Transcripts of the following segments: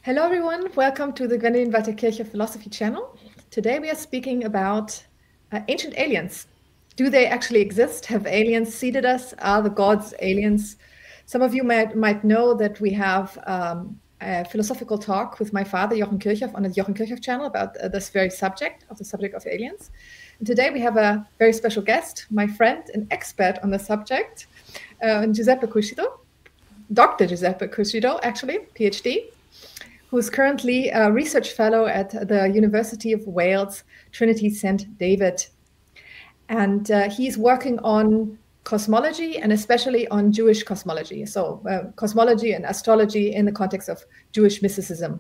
Hello everyone, welcome to the Gwendoline Philosophy channel. Today we are speaking about ancient aliens. Do they actually exist? Have aliens seeded us? Are the gods aliens? Some of you might know that we have a philosophical talk with my father, Jochen Kirchhoff, on the Jochen Kirchhoff channel about this very subject of aliens. And today we have a very special guest, my friend, an expert on the subject, Giuseppe Cùscito, Dr. Giuseppe Cùscito, actually, PhD, who is currently a research fellow at the University of Wales, Trinity St. David. And he's working on cosmology and especially on Jewish cosmology. So cosmology and astrology in the context of Jewish mysticism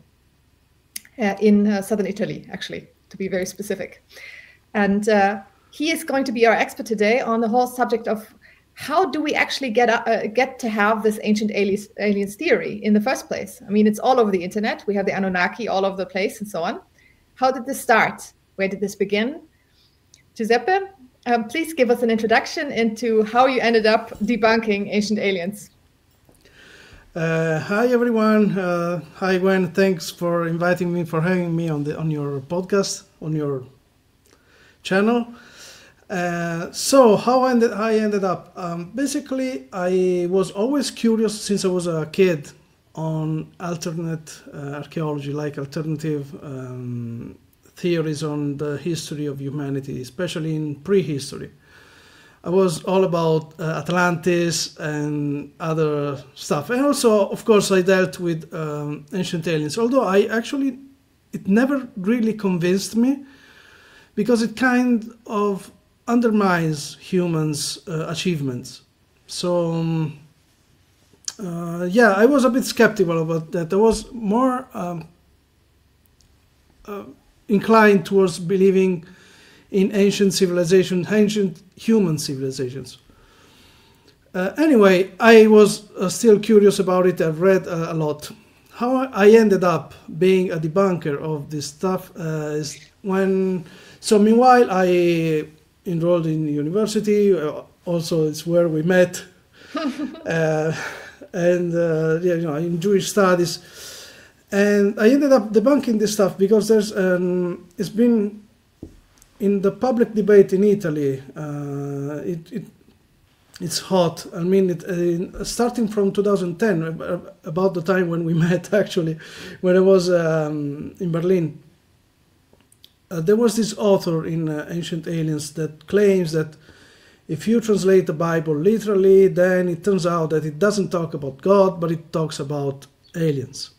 in southern Italy, actually, to be very specific. And he is going to be our expert today on the whole subject of how do we actually get to have this ancient aliens theory in the first place? I mean, it's all over the internet. We have the Annunaki all over the place and so on. How did this start? Where did this begin? Giuseppe, please give us an introduction into how you ended up debunking ancient aliens. Hi everyone. Hi Gwen. Thanks for inviting me, for having me on your podcast, on your channel. So how I ended up, basically I was always curious since I was a kid on alternate archaeology, like alternative theories on the history of humanity, especially in prehistory. I was all about Atlantis and other stuff, and also of course I dealt with ancient aliens, although it never really convinced me, because it kind of undermines humans' achievements. So yeah, I was a bit skeptical about that. I was more inclined towards believing in ancient civilization, ancient human civilizations. Anyway, I was still curious about it. I've read a lot. How I ended up being a debunker of this stuff is when... So meanwhile, I enrolled in university. Also, it's where we met, and yeah, you know, in Jewish studies. And I ended up debunking this stuff because it's been in the public debate in Italy. It's hot. I mean, starting from 2010, about the time when we met, actually, when I was in Berlin. There was this author in Ancient Aliens that claims that if you translate the Bible literally, then it turns out that it doesn't talk about God, but it talks about aliens.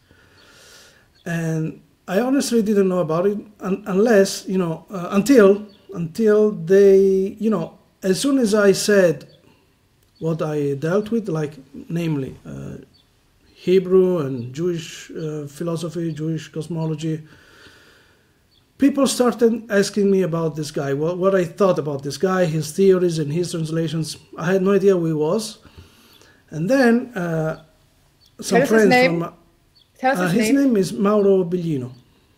And I honestly didn't know about it unless, you know, until they, you know, as soon as I said what I dealt with, like namely Hebrew and Jewish philosophy, Jewish cosmology, people started asking me about this guy, what I thought about this guy, his theories and his translations. I had no idea who he was. And then some friends from... his name is Mauro Biglino.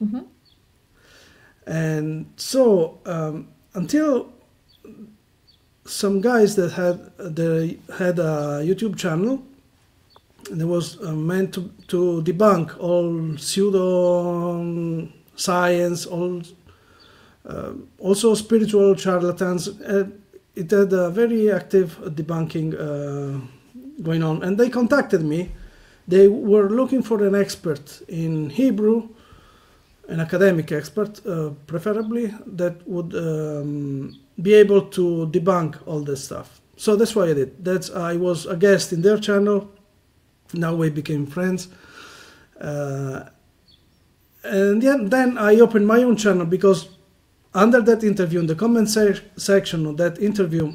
Mm-hmm. And so until some guys that had a YouTube channel, and it was meant to debunk all pseudo science, also spiritual charlatans. It had a very active debunking going on, and they contacted me. They were looking for an expert in Hebrew, an academic expert, preferably, that would be able to debunk all this stuff. So that's what I did. I was a guest in their channel. Now we became friends. And then I opened my own channel, because under that interview, in the comment section of that interview,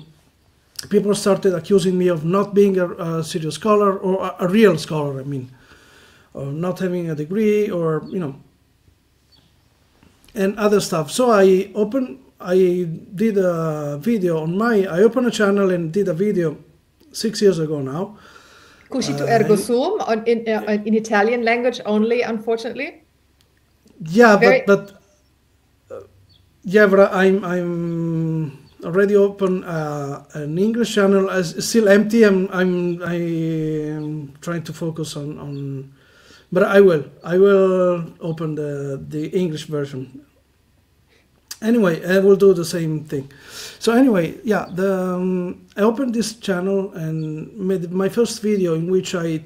people started accusing me of not being a serious scholar, or a real scholar, I mean, or not having a degree, or, you know, and other stuff. So I did a video I opened a channel and did a video 6 years ago now. Cuscito ergo sum, in Italian language only, unfortunately. Yeah, but I'm already open an English channel. It's still empty. I'm trying to focus on But I will open the English version. Anyway, I will do the same thing. So anyway, yeah, I opened this channel and made my first video in which I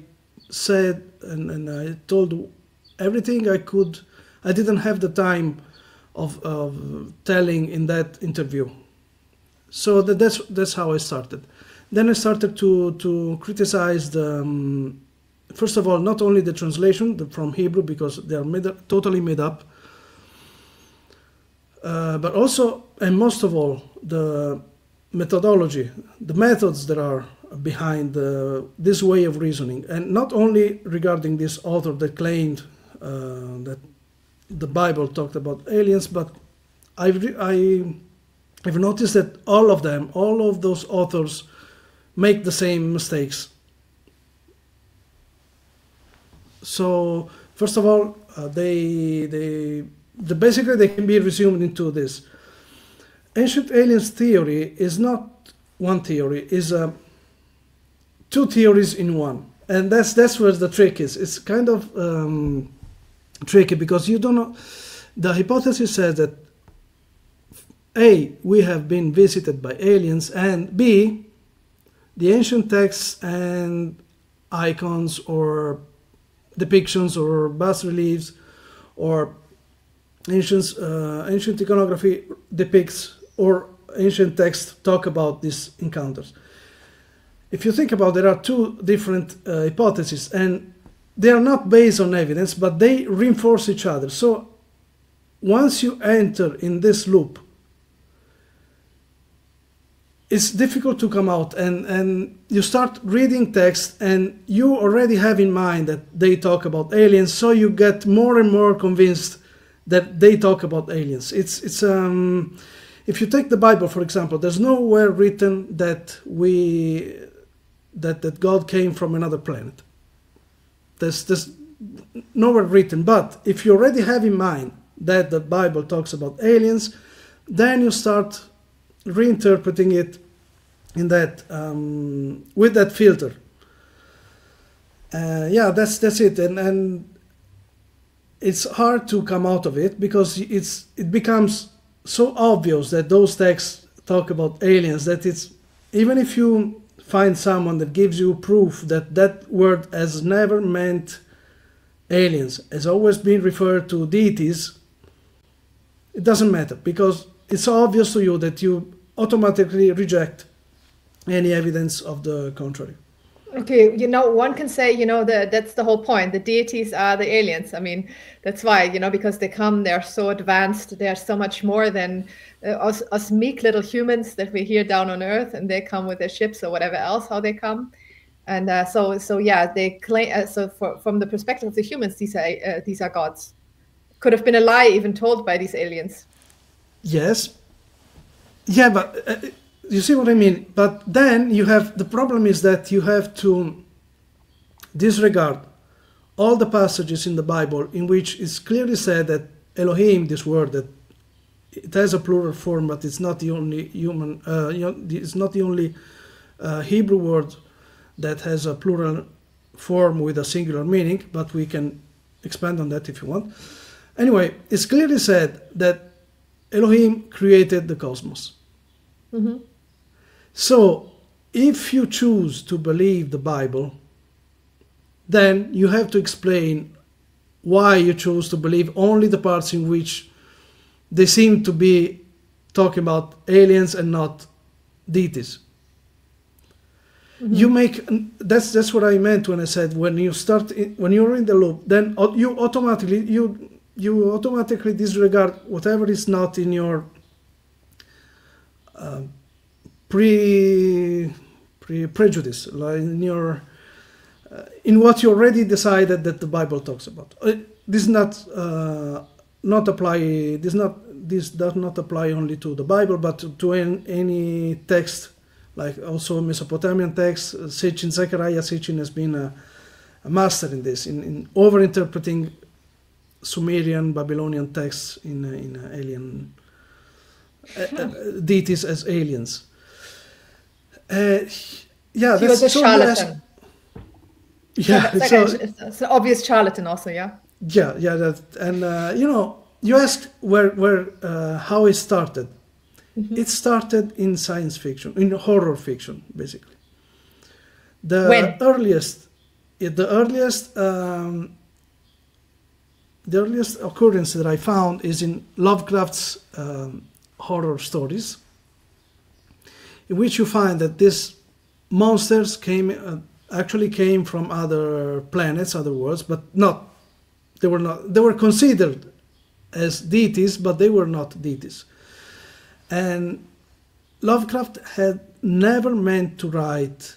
said and I told everything I could. I didn't have the time of telling in that interview. So that's how I started. Then I started to criticize first of all, not only the translation from Hebrew, because they are totally made up, but also, and most of all, the methodology, the methods that are behind this way of reasoning. And not only regarding this author that claimed that the Bible talked about aliens, but I've noticed that all of those authors make the same mistakes. So first of all, basically they can be resumed into this. Ancient Aliens theory is not one theory, is two theories in one. And that's where the trick is. It's kind of tricky because you don't know. The hypothesis says that A, we have been visited by aliens, and B, the ancient texts and icons or depictions or bas-reliefs or ancient iconography depicts or ancient texts talk about these encounters. If you think about it, there are two different hypotheses, and they are not based on evidence, but they reinforce each other. So once you enter in this loop, it's difficult to come out, and you start reading text and you already have in mind that they talk about aliens, so you get more and more convinced that they talk about aliens. If you take the Bible, for example, there's nowhere written that that God came from another planet. There's nowhere written. But if you already have in mind that the Bible talks about aliens, then you start reinterpreting it in that with that filter. Yeah, that's it, and it's hard to come out of it because it becomes so obvious that those texts talk about aliens that it's, even if you find someone that gives you proof that that word has never meant aliens, has always been referred to deities, it doesn't matter because it's obvious to you that you automatically reject any evidence of the contrary. Okay, one can say, that's the whole point. The deities are the aliens. I mean, that's why, because they're so advanced, they're so much more than us meek little humans that we're here down on Earth, and they come with their ships or whatever else, how they come. And so yeah, they claim, from the perspective of the humans, these are gods. Could have been a lie even told by these aliens. Yes. Yeah, but you see what I mean? But then the problem is that you have to disregard all the passages in the Bible in which it's clearly said that Elohim, this word, that it has a plural form, but it's not the only it's not the only Hebrew word that has a plural form with a singular meaning, but we can expand on that if you want. Anyway, it's clearly said that Elohim created the cosmos. Mm-hmm. So, if you choose to believe the Bible, then you have to explain why you choose to believe only the parts in which they seem to be talking about aliens and not deities. Mm-hmm. That's what I meant when I said when you're in the loop, then you automatically disregard whatever is not in your prejudice, like in what you already decided that the Bible talks about. This does not apply only to the Bible, but to any text, like also Mesopotamian text. Zecharia Sitchin has been a master in this, in over-interpreting Sumerian, Babylonian texts in alien deities as aliens. Yeah, he was a charlatan. Yeah, it's an obvious charlatan also, yeah. Yeah, that, and you asked where how it started. It started in science fiction, in horror fiction, basically. The earliest occurrence that I found is in Lovecraft's horror stories, in which you find that these monsters actually came from other planets, other worlds, but they were considered as deities, but they were not deities. And Lovecraft had never meant to write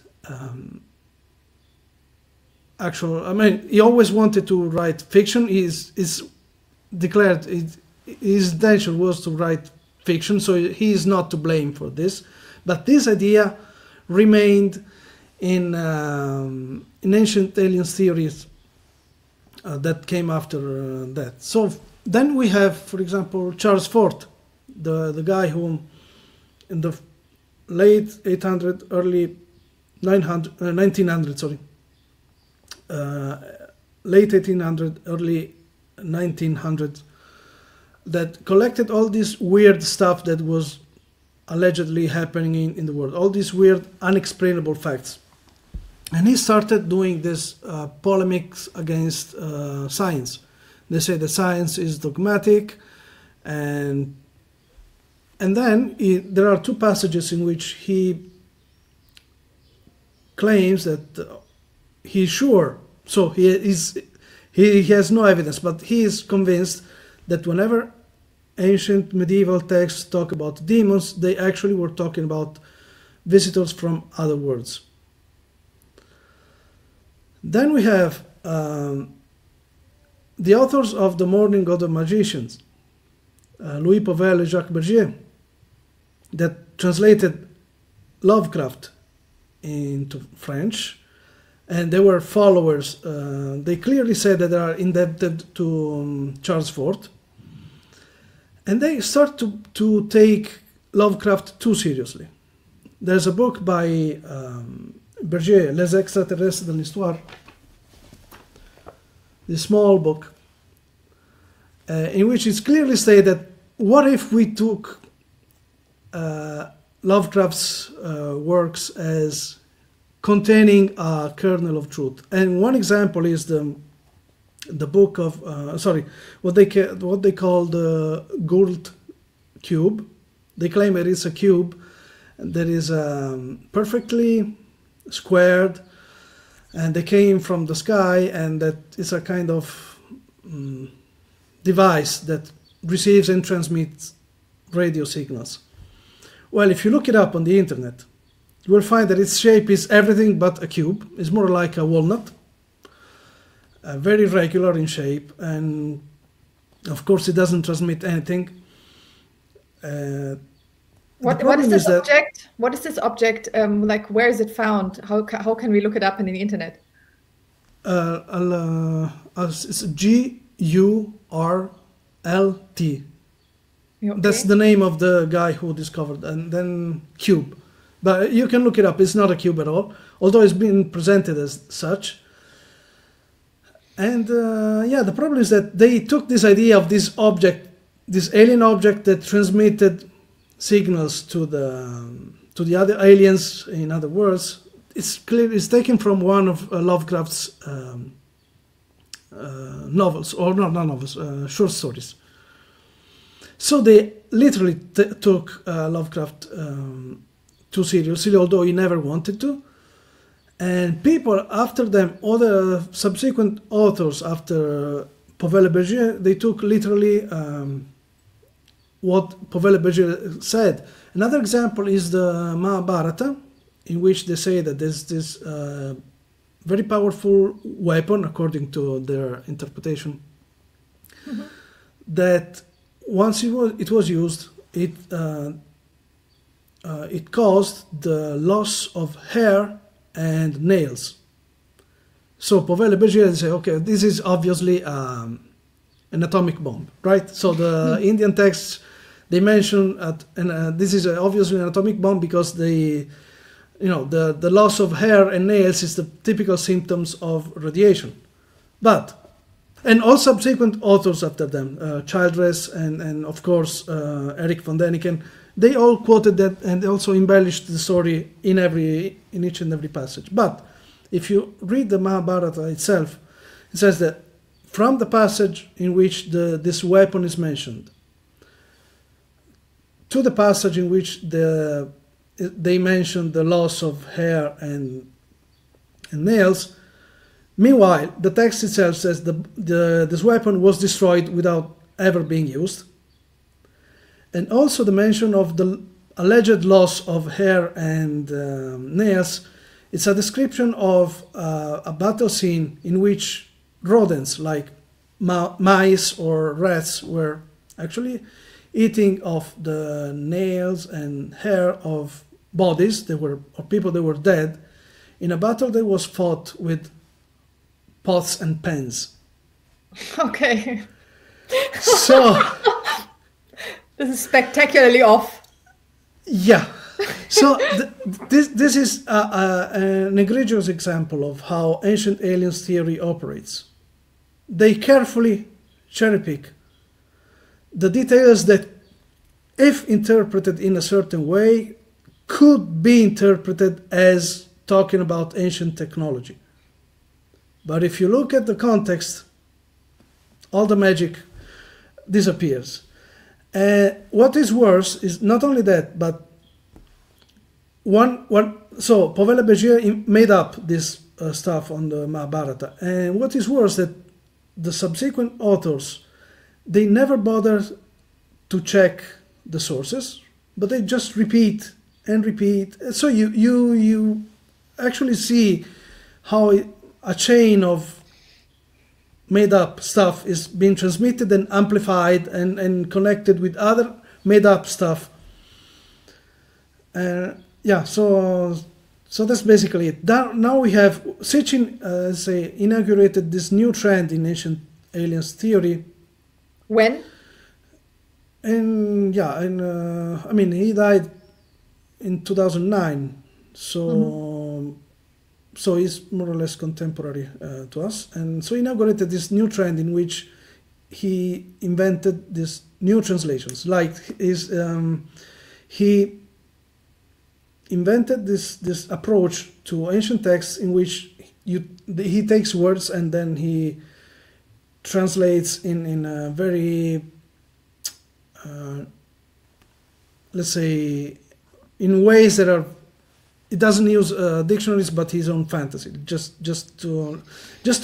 he always wanted to write fiction. He's declared his intention was to write fiction, so he is not to blame for this. But this idea remained in Ancient Aliens-Theories that came after that. So then we have, for example, Charles Fort, the guy who in the late 800, early 1900, late 1800, early 1900, that collected all this weird stuff that was allegedly happening in the world, all these weird, unexplainable facts. And he started doing this polemics against science. They say that science is dogmatic, and then there are two passages in which he claims that he's sure, so he has no evidence, but he is convinced that whenever ancient medieval texts talk about demons, they actually were talking about visitors from other worlds. Then we have the authors of The Morning of the Magicians, Louis Pauwels and Jacques Bergier, that translated Lovecraft into French, and they were followers. They clearly said that they are indebted to Charles Fort, and they start to take Lovecraft too seriously. There's a book by Bergier, Les Extraterrestres de l'Histoire, this small book, in which it's clearly stated that what if we took Lovecraft's works as containing a kernel of truth. And one example is the book of what they call the Gurlt-Kubus. They claim it is a cube that is perfectly squared, and they came from the sky, and that is a kind of device that receives and transmits radio signals. Well, if you look it up on the internet, you will find that its shape is everything but a cube. It's more like a walnut, very regular in shape, and of course it doesn't transmit anything. What is this object? What is this object? Like, where is it found? How can we look it up in the internet? It's Gurlt. Okay. That's the name of the guy who discovered, and then cube. But you can look it up. It's not a cube at all, although it's been presented as such. And the problem is that they took this idea of this object, this alien object that transmitted signals to the other aliens. In other words, it's taken from one of Lovecraft's novels, or not novels, short stories. So they literally took Lovecraft too seriously, although he never wanted to. And people after them, other subsequent authors after Pauwels and Bergier, they took literally what Pauwels and Bergier said. Another example is the Mahabharata, in which they say that there's this very powerful weapon, according to their interpretation, that once it was used, it caused the loss of hair and nails. So Pauwels and Bergier say, okay, this is obviously an atomic bomb, right? So the Indian texts, they mention, this is obviously an atomic bomb because the loss of hair and nails is the typical symptoms of radiation. And all subsequent authors after them, Childress and of course Eric von Däniken, they all quoted that and also embellished the story in each and every passage. But if you read the Mahabharata itself, it says that from the passage in which this weapon is mentioned to the passage in which they mention the loss of hair and nails, meanwhile, the text itself says this weapon was destroyed without ever being used. And also the mention of the alleged loss of hair and nails, it's a description of a battle scene in which rodents like mice or rats were actually eating of the nails and hair of bodies or people that were dead in a battle that was fought with pots and pans. Okay. So this is spectacularly off. Yeah. So this is an egregious example of how ancient aliens theory operates. They carefully cherry-pick the details that, if interpreted in a certain way, could be interpreted as talking about ancient technology. But if you look at the context, all the magic disappears. What is worse is not only that, but so Pavel made up this stuff on the Mahabharata. And what is worse, that the subsequent authors, they never bother to check the sources, but they just repeat and repeat. So you actually see how a chain of made up stuff is being transmitted and amplified and connected with other made up stuff. Yeah, so that's basically it. Now we have Sitchin inaugurated this new trend in ancient aliens theory. When? I mean, he died in 2009, so so he's more or less contemporary to us, and so he inaugurated this new trend in which he invented these new translations. Like he invented this approach to ancient texts in which he takes words and then he translates in a very let's say in ways that are, it doesn't use dictionaries but his own fantasy. Just to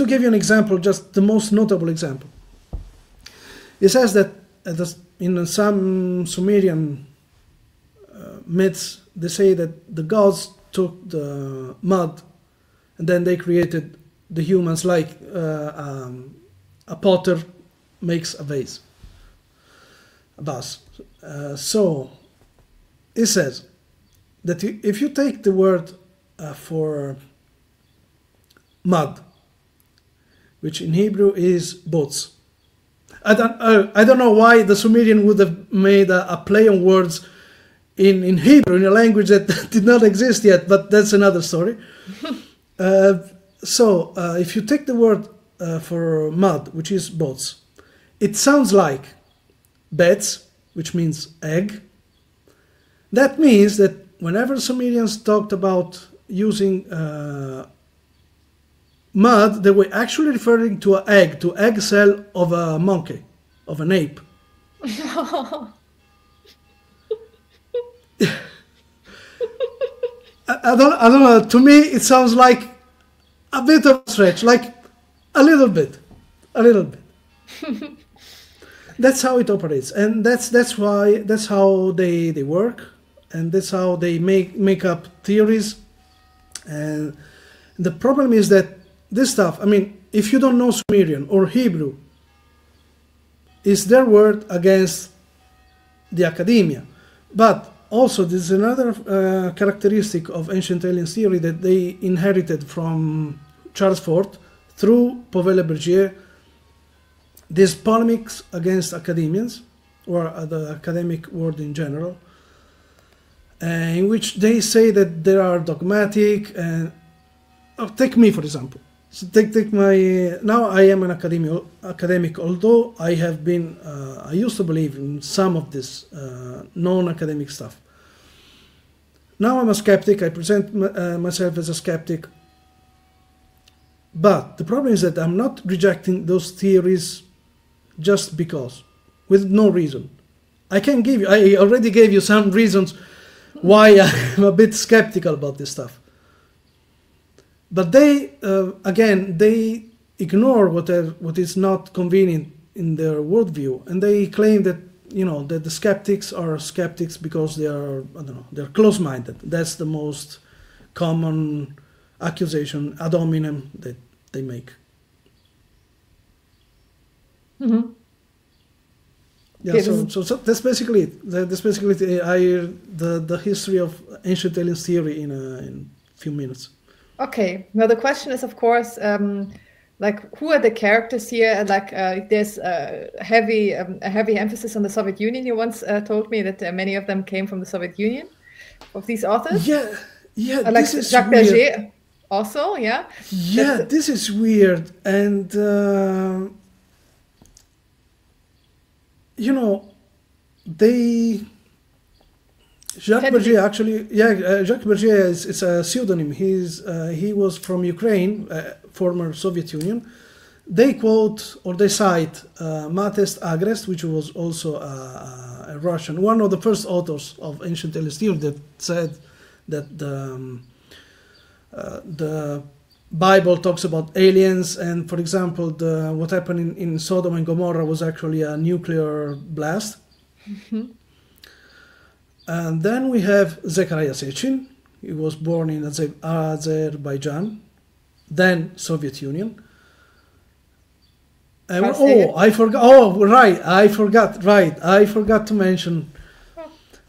give you an example, just the most notable example. It says that in some Sumerian myths, they say that the gods took the mud and then they created the humans, like a potter makes a vase, a vase. So it says that if you take the word for mud, which in Hebrew is bots. I don't know why the Sumerian would have made a play on words in Hebrew, in a language that did not exist yet, but that's another story. So if you take the word for mud, which is bots, it sounds like bets, which means egg. That means that whenever Sumerians talked about using mud, they were actually referring to an egg, to egg cell of a monkey, of an ape. I don't know. To me, it sounds like a bit of a stretch, like a little bit. That's how it operates, and that's how they work, and that's how they make up theories. And the problem is that this stuff, I mean, if you don't know Sumerian or Hebrew, is their word against the academia. But also, there's another characteristic of ancient aliens theory that they inherited from Charles Fort through Pavel Bergier, these polemics against academians, or the academic world in general. in which they say that they are dogmatic. And take me, for example. So take my, now I am an academic, although I have been, I used to believe in some of this non-academic stuff. Now I'm a skeptic, I present myself as a skeptic, but the problem is that I'm not rejecting those theories just because, with no reason. I already gave you some reasons why I'm a bit skeptical about this stuff. But they, again, they ignore what is not convenient in their worldview, and they claim that, you know, that the skeptics are skeptics because they are, I don't know, they're close-minded. That's the most common accusation ad hominem that they make. Mm-hmm. Yeah, so that's basically it. That's basically the history of Ancient Aliens-Theorie in a few minutes. Okay. Now the question is, of course, like, who are the characters here? Like, there's a heavy emphasis on the Soviet Union. You once told me that many of them came from the Soviet Union, of these authors. Yeah. Like this is Jacques weird. Berger also, yeah? Yeah, this is weird. And, you know, Jacques Berger actually, Jacques Berger is a pseudonym. He was from Ukraine, former Soviet Union. They quote or they cite Matest Agrest, which was also a Russian, one of the first authors of Ancient Aliens-Theorie, that said that the Bible talks about aliens, and for example, what happened in Sodom and Gomorrah was actually a nuclear blast. Mm-hmm. And then we have Zecharia Sitchin. He was born in Azerbaijan, then Soviet Union. And I forgot to mention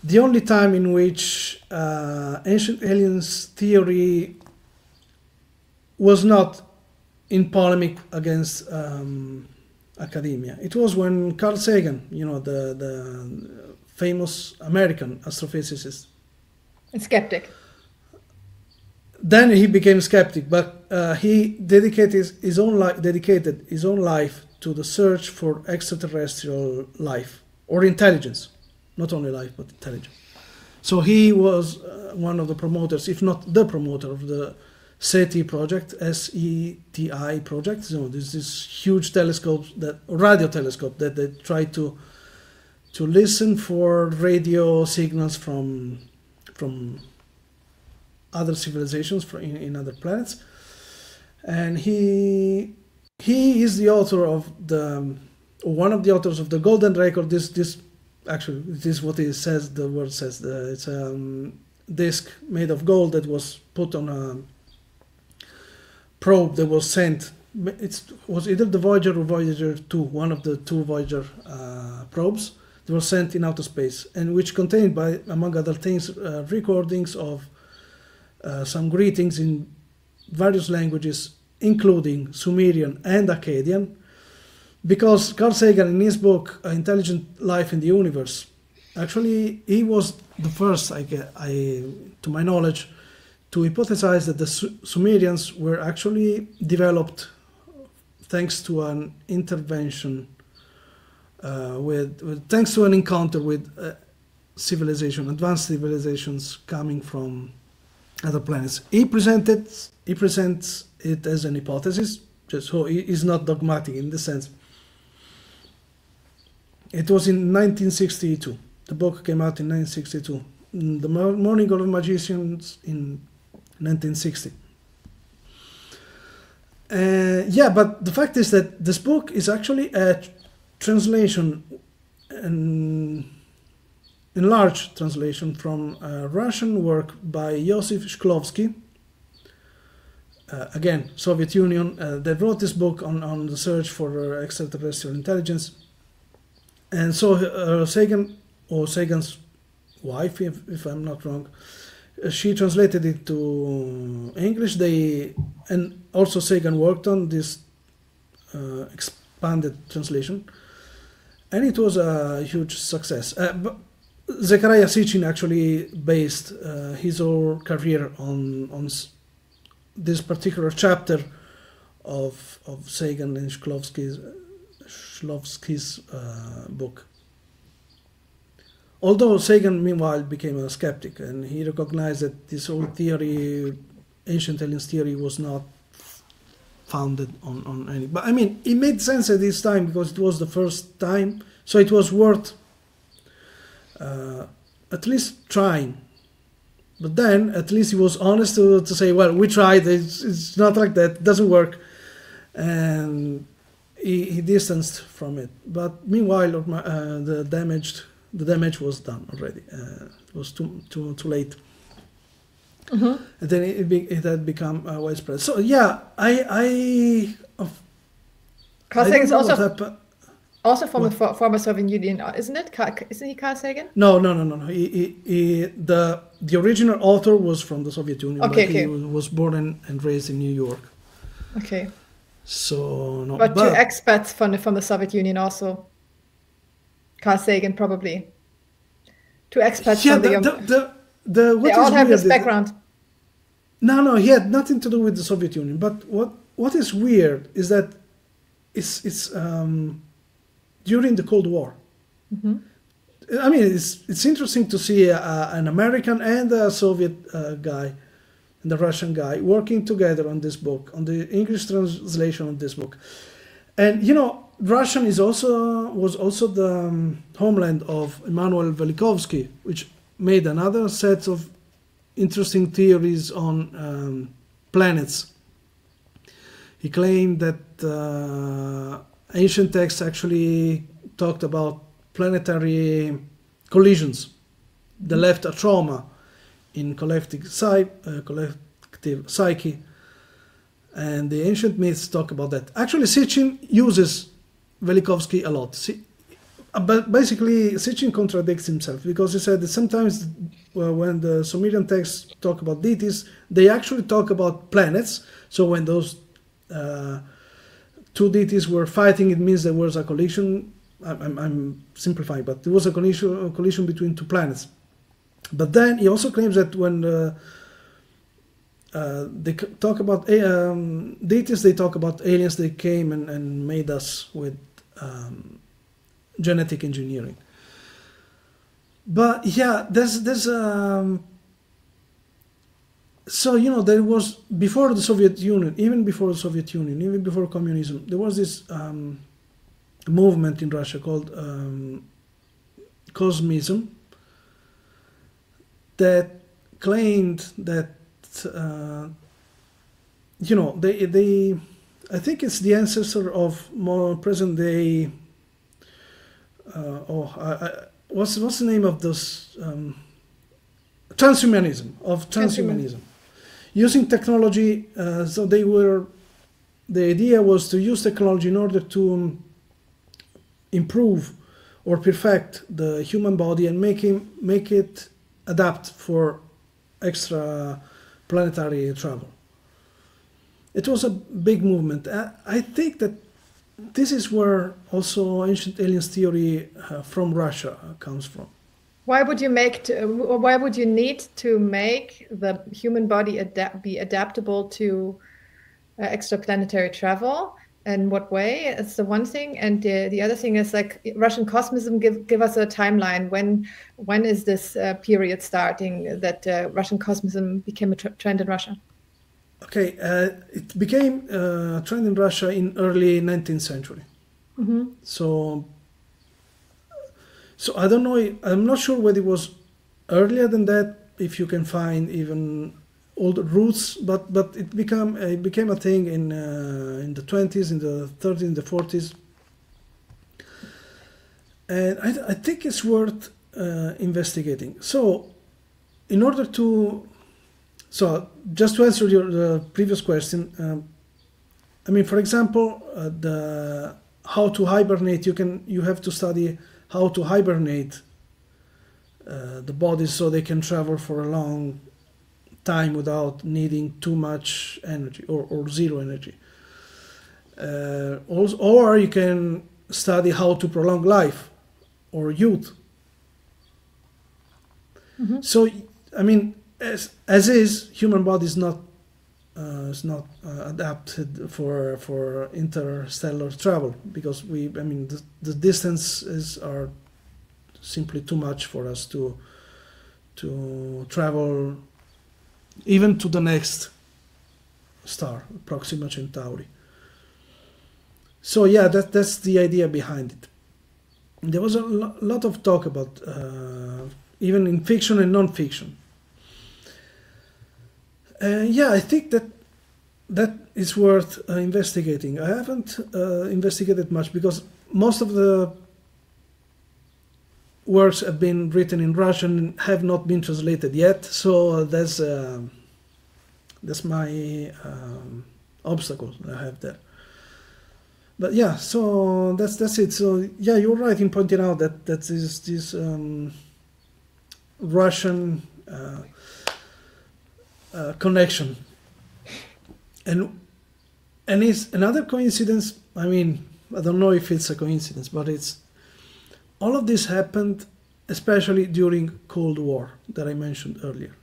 the only time in which Ancient Aliens-Theorie was not in polemic against academia. It was when Carl Sagan, you know, the famous American astrophysicist, A skeptic. Then he became skeptic, but he dedicated his own life to the search for extraterrestrial life or intelligence, not only life but intelligence. So he was one of the promoters, if not the promoter, of the SETI project, SETI project. So this is huge telescopes, radio telescope that they try to listen for radio signals from other civilizations in other planets. And he is the author of one of the authors of the golden record. This is what it says. The word says it's a disc made of gold that was put on a probe that was sent. It was either the Voyager or Voyager 2, one of the two Voyager probes that were sent in outer space, and which contained, among other things, recordings of some greetings in various languages, including Sumerian and Akkadian, because Carl Sagan, in his book Intelligent Life in the Universe, actually he was the first, to my knowledge, to hypothesize that the Sumerians were actually developed thanks to an intervention, thanks to an encounter with advanced civilizations coming from other planets. He presents it as an hypothesis, so he is not dogmatic in the sense. It was in 1962. The book came out in 1962. The Morning of the Magicians in 1960. But the fact is that this book is actually a translation, an enlarged translation from a Russian work by Joseph Shklovsky, again, Soviet Union. They wrote this book on the search for extraterrestrial intelligence. And so Sagan, or Sagan's wife, if I'm not wrong, she translated it to English. And also Sagan worked on this expanded translation, and it was a huge success. Zecharia Sitchin actually based his whole career on this particular chapter of Sagan and Shklovsky's book. Although Sagan, meanwhile, became a skeptic, and he recognized that this whole theory, Ancient Aliens-Theorie, was not founded on any. But I mean, it made sense at this time because it was the first time, so it was worth at least trying. But then, at least he was honest to say, well, we tried, it's not like that, it doesn't work. And he distanced from it. But meanwhile, the damage was done already. It was too late. And then it had become widespread. So yeah, Carl Sagan's also from the former Soviet Union, isn't it? Isn't he Carl Sagan? No. The original author was from the Soviet Union, but he was born and raised in New York. Okay. So no. But two expats from the Soviet Union also. Carl Sagan probably. Two expats from they all have this background. No, he had nothing to do with the Soviet Union. But what is weird is that it's during the Cold War. I mean, it's interesting to see an American and a Soviet guy and a Russian guy working together on this book, on the English translation of this book. And you know, Russian was also the homeland of Immanuel Velikovsky, which made another set of interesting theories on planets. He claimed that ancient texts actually talked about planetary collisions. They left a trauma in collective psyche, and the ancient myths talk about that. Actually, Sitchin uses Velikovsky a lot. But basically, Sitchin contradicts himself because he said that sometimes when the Sumerian texts talk about deities, they actually talk about planets. So when those two deities were fighting, it means there was a collision. I'm simplifying, but there was a collision between two planets. But then he also claims that when they talk about deities, they talk about aliens. They came and made us with genetic engineering. But yeah, there's so you know, there was before the Soviet Union, even before the Soviet Union, even before communism, there was this movement in Russia called Kosmism that claimed that you know, they I think it's the ancestor of more present day. What's the name of this transhumanism? Using technology. So the idea was to use technology in order to improve or perfect the human body and make it adapt for extra planetary travel. It was a big movement. I think that this is where also Ancient Aliens-Theorie from Russia comes from. Why would you need to make the human body be adaptable to extraplanetary travel? In what way? It's the one thing, and the other thing is like Russian Kosmism. Give us a timeline. When is this period starting that Russian Kosmism became a trend in Russia? Okay, it became a trend in Russia in early 19th century. So I don't know. I'm not sure whether it was earlier than that. If you can find even older roots, but it became a thing in the 20s, in the 30s, in the 40s, and I think it's worth investigating. So, in order to, just to answer the previous question, I mean, for example, how to hibernate. You have to study how to hibernate the bodies so they can travel for a long time without needing too much energy or zero energy. Or you can study how to prolong life or youth. So, I mean, as is, human body is not adapted for interstellar travel, because the distances are simply too much for us to travel even to the next star, Proxima Centauri. So yeah, that's the idea behind it. There was a lot of talk about even in fiction and non-fiction. Yeah, I think that is worth investigating. I haven't investigated much because most of the works have been written in Russian and have not been translated yet. So that's my obstacle I have there. But yeah, so that's it. So yeah, you're right in pointing out that this Russian connection, and it's another coincidence. I mean, I don't know if it's a coincidence, but it's all of this happened especially during Cold War that I mentioned earlier.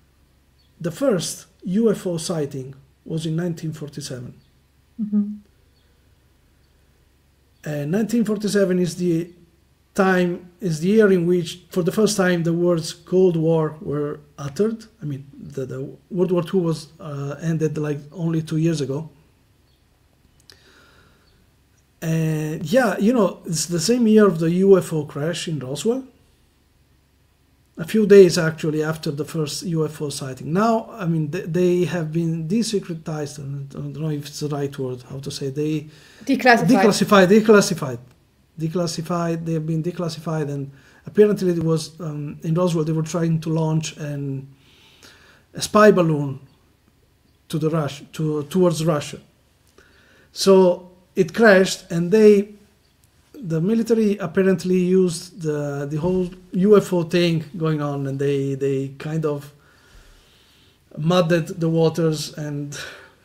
The first UFO sighting was in 1947. And 1947 is the year in which, for the first time, the words Cold War were uttered. I mean, the World War II was ended like only 2 years ago. And yeah, it's the same year of the UFO crash in Roswell. A few days actually after the first UFO sighting. Now, I mean, they have been desecretized. I don't know if it's the right word, how to say. They declassified. They have been declassified, and apparently it was in Roswell. They were trying to launch a spy balloon towards Russia. So it crashed, and the military apparently used the whole UFO thing going on, and they kind of mudded the waters, and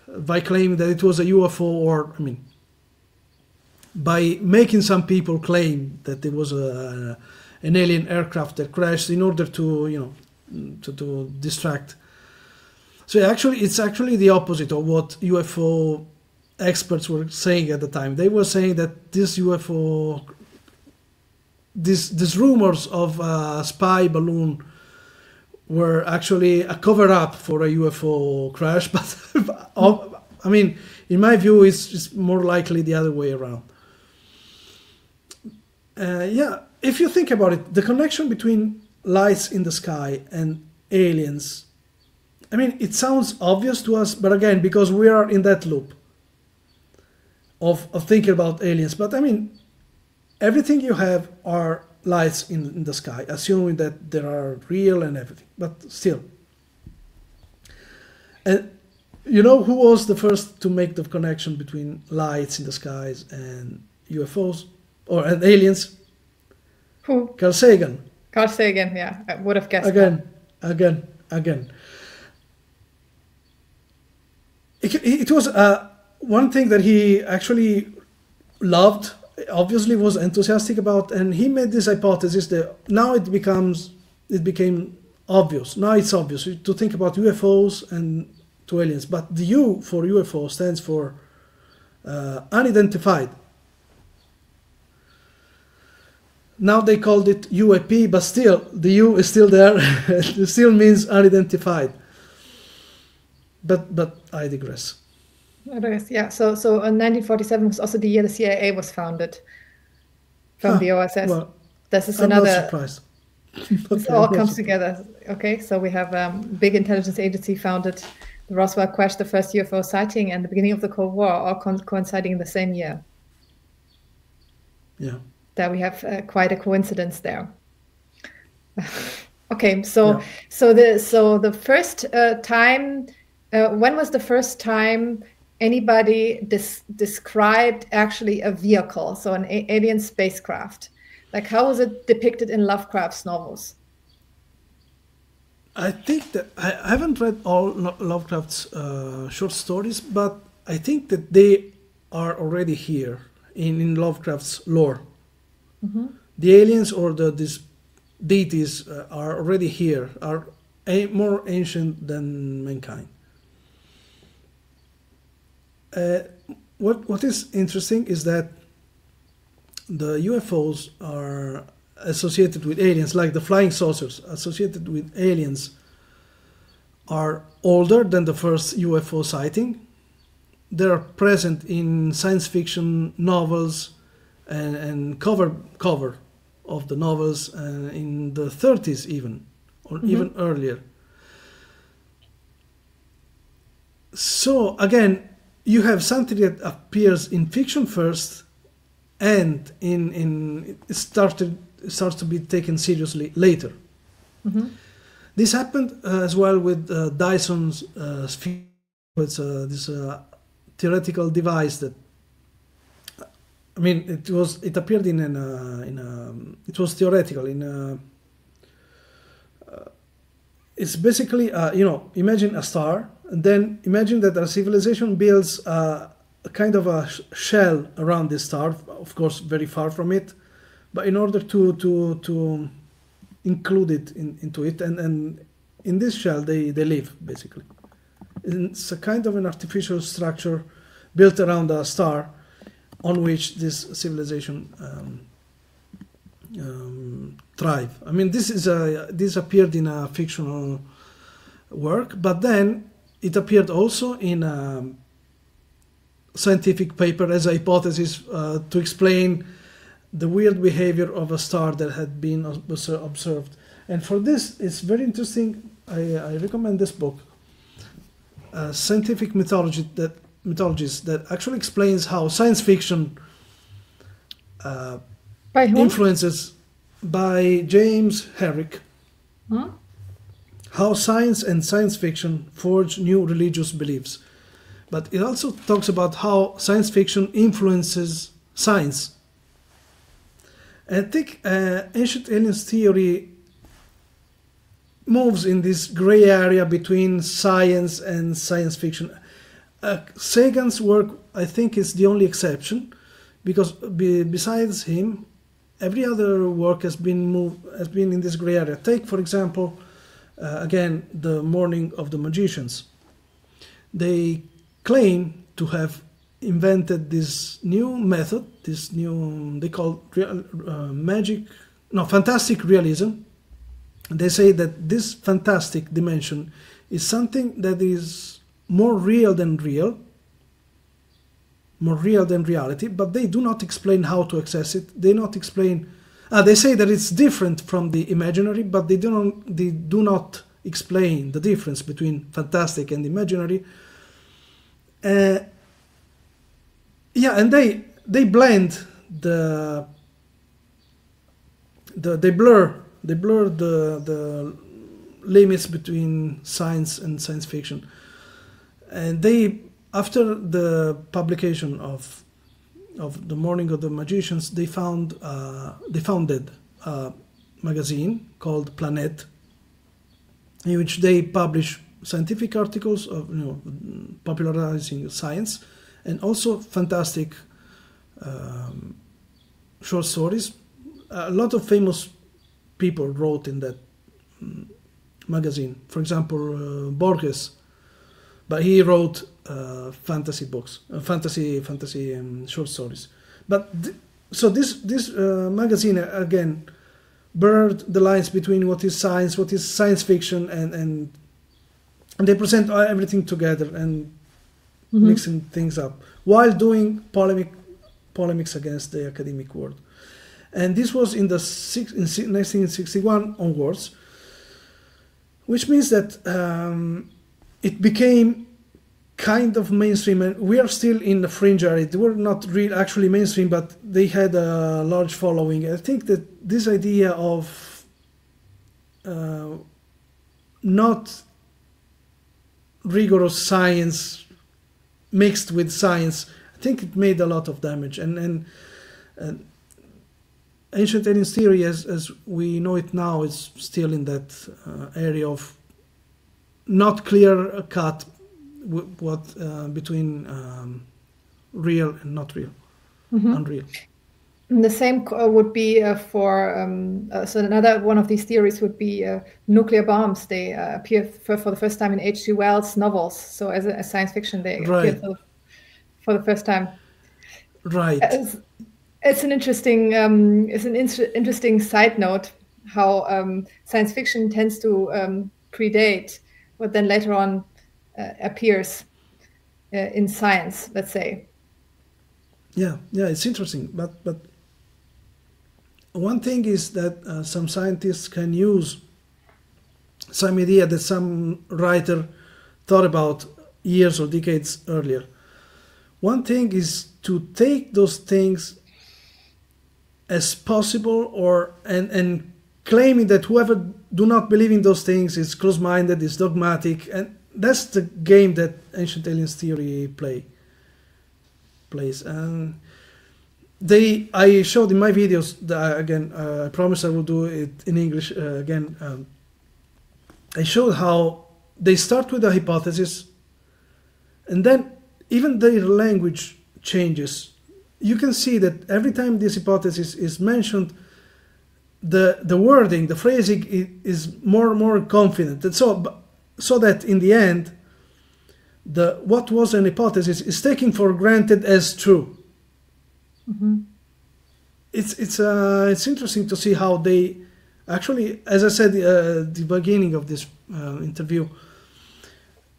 by claiming that it was a UFO, or I mean, by making some people claim that it was an alien aircraft that crashed in order to to distract. So it's actually the opposite of what UFO experts were saying at the time. They were saying that this UFO, these rumors of a spy balloon were actually a cover-up for a UFO crash. But I mean, in my view, it's more likely the other way around. Yeah, if you think about it, the connection between lights in the sky and aliens, I mean, it sounds obvious to us, but again, because we are in that loop of thinking about aliens. But I mean, everything you have are lights in the sky, assuming that they are real and everything, but still. And who was the first to make the connection between lights in the skies and UFOs and aliens? Who? Carl Sagan. Carl Sagan, yeah, I would have guessed again. It was one thing that he actually loved, obviously was enthusiastic about, and he made this hypothesis that now it became obvious. Now it's obvious to think about UFOs and to aliens, but the U for UFO stands for unidentified. Now they called it UAP, but still the U is still there. It still means unidentified. But I digress. Yeah. So in 1947 was also the year the CIA was founded from the OSS. Well, this is another. I'm not surprised. This all comes together. Okay, so we have big intelligence agency founded, the Roswell crash, the first UFO sighting, and the beginning of the Cold War, all coinciding in the same year. Yeah. That we have quite a coincidence there. Okay, so the first time, when was the first time anybody described actually a vehicle, so an alien spacecraft? Like, how was it depicted in Lovecraft's novels? I think that I haven't read all Lovecraft's short stories, but I think that they are already here in Lovecraft's lore. Mm-hmm. The aliens or this deities are already here, are more ancient than mankind. What is interesting is that the UFOs are associated with aliens, like the flying saucers associated with aliens, are older than the first UFO sighting. They are present in science fiction novels and cover of the novels in the 30s even, or even earlier. So again, you have something that appears in fiction first, and it starts to be taken seriously later. This happened as well with Dyson's sphere. It's this theoretical device that, I mean, it appeared it was theoretical it's basically imagine a star, and then imagine that a civilization builds a kind of a shell around this star, of course very far from it, but in order to include it into it, and in this shell they live basically. It's a kind of an artificial structure built around a star on which this civilization thrive. I mean, this appeared in a fictional work, but then it appeared also in a scientific paper as a hypothesis to explain the weird behavior of a star that had been observed. And for this, it's very interesting. I recommend this book, Scientific Mythologies, that actually explains how science fiction by whom? Influences by James Herrick. Huh? How science and science fiction forge new religious beliefs. But it also talks about how science fiction influences science. And I think Ancient Aliens-Theorie moves in this gray area between science and science fiction. Sagan's work, I think, is the only exception, because besides him, every other work has been in this gray area. Take, for example, again, the Morning of the Magicians. They claim to have invented this new method, they call fantastic realism. They say that this fantastic dimension is something that is more real than reality, but they do not explain how to access it. They say that it's different from the imaginary, but they do not explain the difference between fantastic and imaginary. And they blend they blur the limits between science and science fiction. And after the publication of the Morning of the Magicians, they founded a magazine called Planet, in which they publish scientific articles of popularizing science, and also fantastic short stories. A lot of famous people wrote in that magazine. For example, Borges, but he wrote fantasy books, fantasy short stories. But so this magazine again blurred the lines between what is science fiction, and they present everything together and mixing things up while doing polemics against the academic world. And this was in 1961 onwards, which means that it became kind of mainstream, and we are still in the fringe area. They were not actually mainstream, but they had a large following. I think that this idea of not rigorous science mixed with science, I think it made a lot of damage. And Ancient Aliens-Theorie, as we know it now, is still in that area of not clear cut between real and not real, unreal. The same would be for, so another one of these theories would be nuclear bombs. They appear for the first time in H.G. Wells' novels. So as a science fiction, they appear for the first time. Right. It's an interesting interesting side note how science fiction tends to predate what then later on appears in science, let's say. Yeah, it's interesting, but one thing is that some scientists can use some idea that some writer thought about years or decades earlier. One thing is to take those things as possible, and claiming that whoever do not believe in those things is close-minded, is dogmatic, and that's the game that Ancient Aliens theory plays. And I showed in my videos that, again, I promise I will do it in English again. I showed how they start with a hypothesis, and then even their language changes. You can see that every time this hypothesis is mentioned, the wording, the phrasing is more and more confident, and so that in the end, what was an hypothesis is taken for granted as true. Mm-hmm. It's interesting to see how they actually, as I said at the beginning of this interview,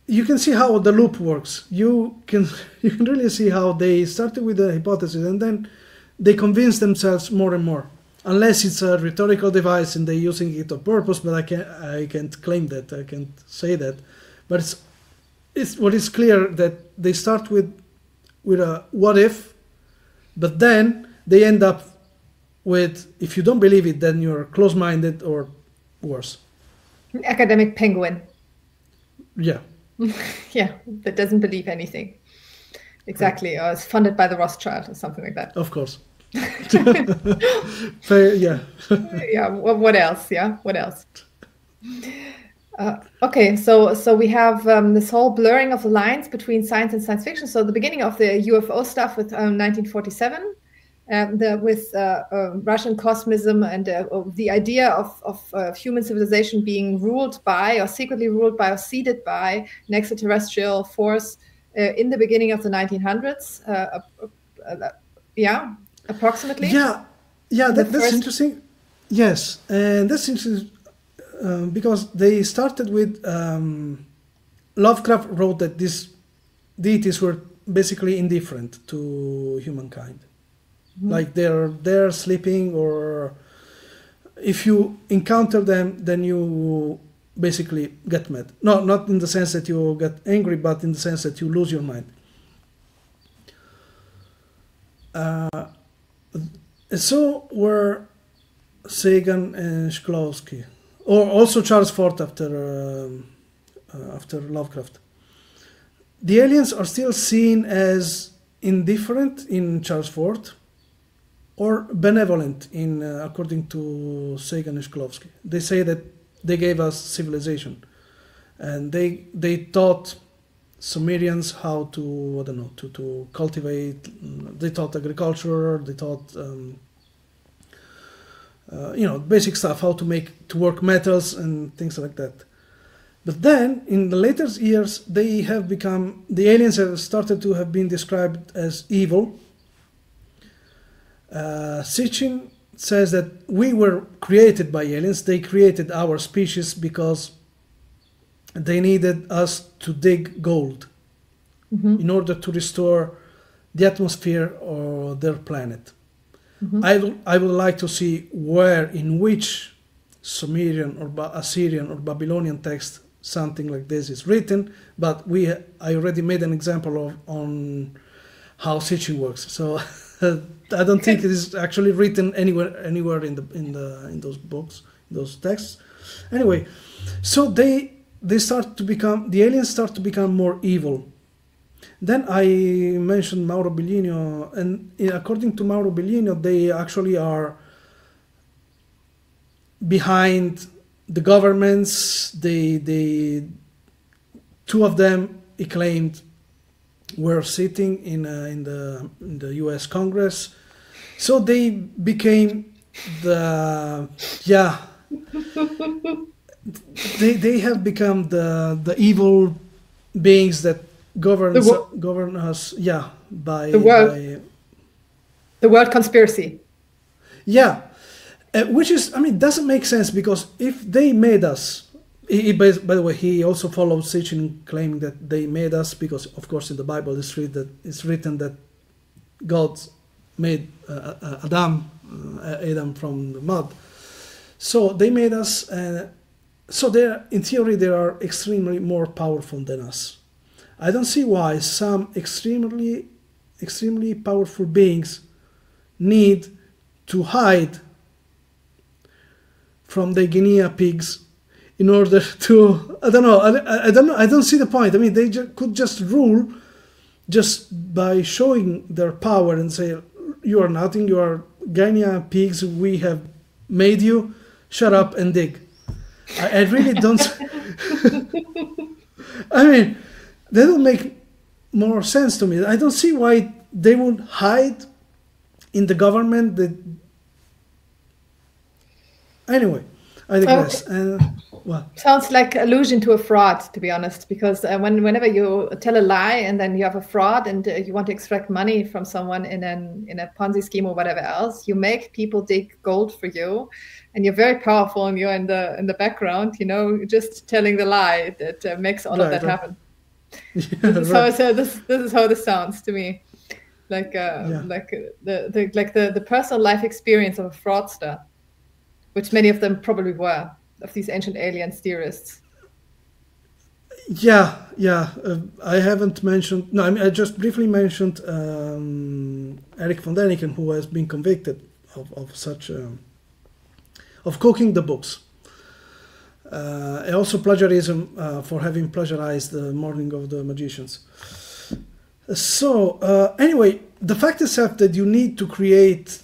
you can see how the loop works. You can really see how they started with a hypothesis and then they convince themselves more and more. Unless it's a rhetorical device and they're using it on purpose, but I can't claim that. I can't say that. But what is clear that they start with a what if, but then they end up with, if you don't believe it, then you're close-minded or worse. An academic penguin. Yeah. Yeah, that doesn't believe anything. Exactly. Right. Or is funded by the Rothschild or something like that. Of course. Yeah. Yeah. What else? Yeah. What else? Okay. So we have this whole blurring of the lines between science and science fiction. So the beginning of the UFO stuff with 1947, with Russian kosmism and the idea of human civilization being ruled by, or secretly ruled by, or seeded by an extraterrestrial force in the beginning of the 1900s. Yeah. Approximately? Yeah, that's interesting. Yes, and that's interesting because they started with Lovecraft wrote that these deities were basically indifferent to humankind. Mm-hmm. Like they're sleeping, or if you encounter them, then you basically get mad. No, not in the sense that you get angry, but in the sense that you lose your mind. So were Sagan and Shklovsky, or also Charles Fort after Lovecraft. The aliens are still seen as indifferent in Charles Fort, or benevolent in according to Sagan and Shklovsky. They say that they gave us civilization, and they taught Sumerians how to, I don't know, to cultivate. They taught agriculture. They taught basic stuff, how to work metals and things like that. But then in the later years, the aliens have started to have been described as evil. Sitchin says that we were created by aliens. They created our species because they needed us to dig gold, mm-hmm. in order to restore the atmosphere of their planet. Mm-hmm. I would like to see in which Sumerian or Assyrian or Babylonian text something like this is written, but I already made an example on how Sitchin works. So I don't think it is actually written anywhere in those books, those texts. Anyway, so the aliens start to become more evil. Then I mentioned Mauro Biglino, and according to Mauro Biglino, they actually are behind the governments. Two of them, he claimed, were sitting in the U.S. Congress. So they became the, yeah, they have become the evil beings that govern us, yeah, by the world conspiracy. Yeah, which is, I mean, doesn't make sense, because if they made us, by the way, he also followed Sitchin in claiming that they made us, because of course in the Bible it's written that God made Adam from the mud. So they made us, so in theory they are extremely more powerful than us. I don't see why some extremely powerful beings need to hide from the guinea pigs in order to, I don't know, I don't see the point. I mean, they could just rule just by showing their power and say, you are nothing, you are guinea pigs, we have made you, shut up and dig. I really don't, I mean, that don't make more sense to me. I don't see why they would hide in the government. Anyway, I digress. Well, sounds like allusion to a fraud, to be honest, because whenever you tell a lie and then you have a fraud and you want to extract money from someone in a Ponzi scheme or whatever else, you make people dig gold for you, and you're very powerful, and you're in the background, you know, just telling the lie that makes all of that happen. Yeah, this is how this sounds to me, like the personal life experience of a fraudster, which many of them probably were, of these ancient aliens theorists. Yeah. I haven't mentioned. No, I mean, I just briefly mentioned Eric von Däniken, who has been convicted of such of cooking the books. And also plagiarism for having plagiarized the Morning of the Magicians. So anyway, the fact itself that you need to create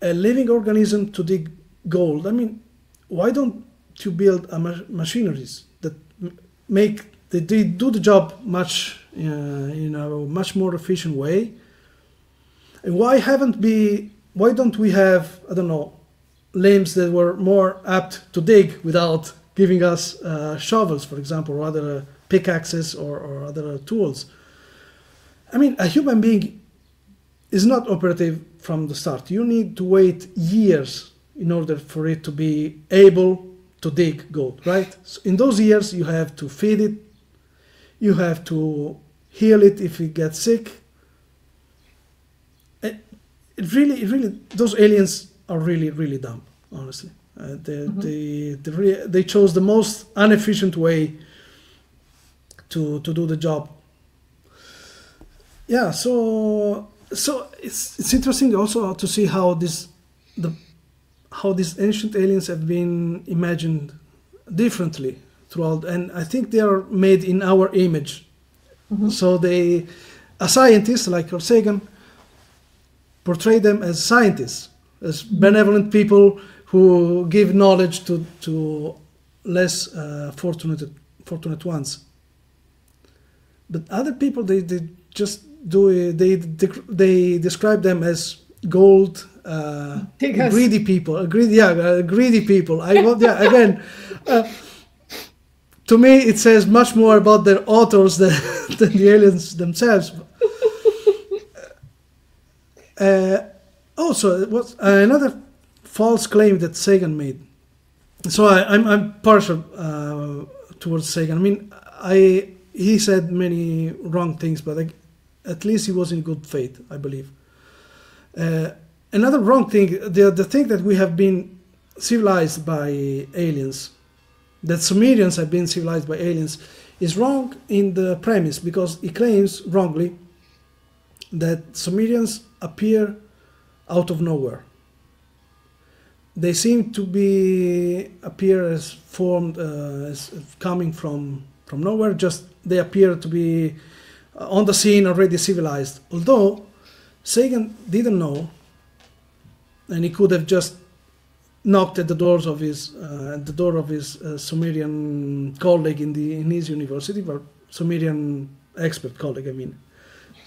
a living organism to dig gold. I mean, why don't you build machineries that they do the job much much more efficient way? And why don't we have, I don't know, limbs that were more apt to dig without giving us shovels, for example, or other pickaxes or other tools? I mean, a human being is not operative from the start. You need to wait years in order for it to be able to dig gold, right? So in those years, you have to feed it, you have to heal it if it gets sick. It really, those aliens are really dumb, honestly. They chose the most inefficient way to do the job. Yeah, so it's interesting also to see how these ancient aliens have been imagined differently throughout, and I think they are made in our image. So a scientist like Carl Sagan portray them as scientists, as benevolent people who give knowledge to less fortunate ones. But other people, they just do it. They describe them as gold greedy people. Greedy people. Again. To me, it says much more about their authors than the aliens themselves. Also, it was another false claim that Sagan made. So I'm partial towards Sagan. I mean, he said many wrong things, but at least he was in good faith, I believe. Another wrong thing, the thing that we have been civilized by aliens, that Sumerians have been civilized by aliens, is wrong in the premise, because he claims wrongly that Sumerians appear out of nowhere. They seem to appear as formed, as coming from nowhere. Just they appear to be on the scene already civilized. Although Sagan didn't know, and he could have just knocked at the door of his Sumerian colleague in his university, or Sumerian expert colleague, I mean,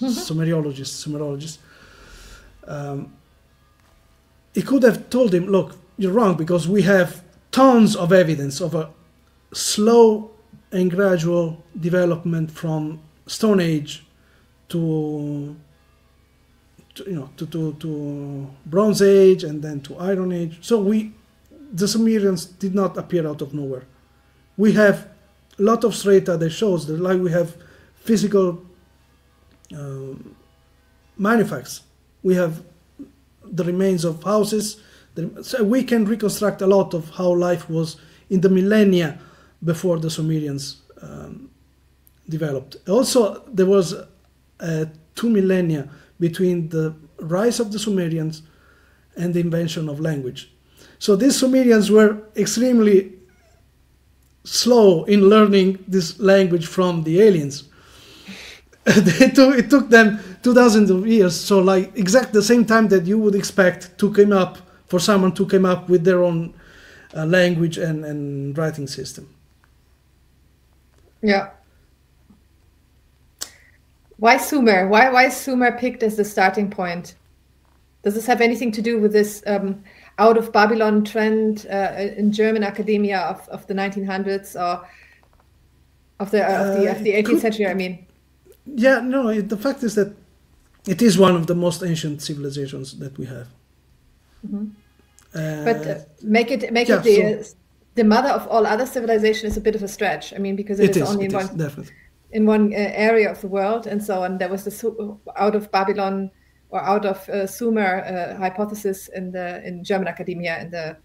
Sumerologist. he could have told him, look, you're wrong, because we have tons of evidence of a slow and gradual development from Stone Age to Bronze Age, and then to Iron Age. So the Sumerians did not appear out of nowhere. We have a lot of strata that shows that, like, we have physical manufacts. We have the remains of houses. So we can reconstruct a lot of how life was in the millennia before the Sumerians developed. Also, there was 2 millennia between the rise of the Sumerians and the invention of language. So these Sumerians were extremely slow in learning this language from the aliens. It took them 2,000 of years, so like exact the same time that you would expect to come up for someone to come up with their own language and writing system. Yeah. Why Sumer? Why is Sumer picked as the starting point? Does this have anything to do with this out of Babylon trend in German academia of the 1900s or of the 18th century? I mean. Yeah, no. The fact is that it is one of the most ancient civilizations that we have. Mm-hmm. But make it the mother of all other civilization is a bit of a stretch. I mean, because it is only in one area of the world, and so on. There was this out of Babylon or out of Sumer hypothesis in German academia in the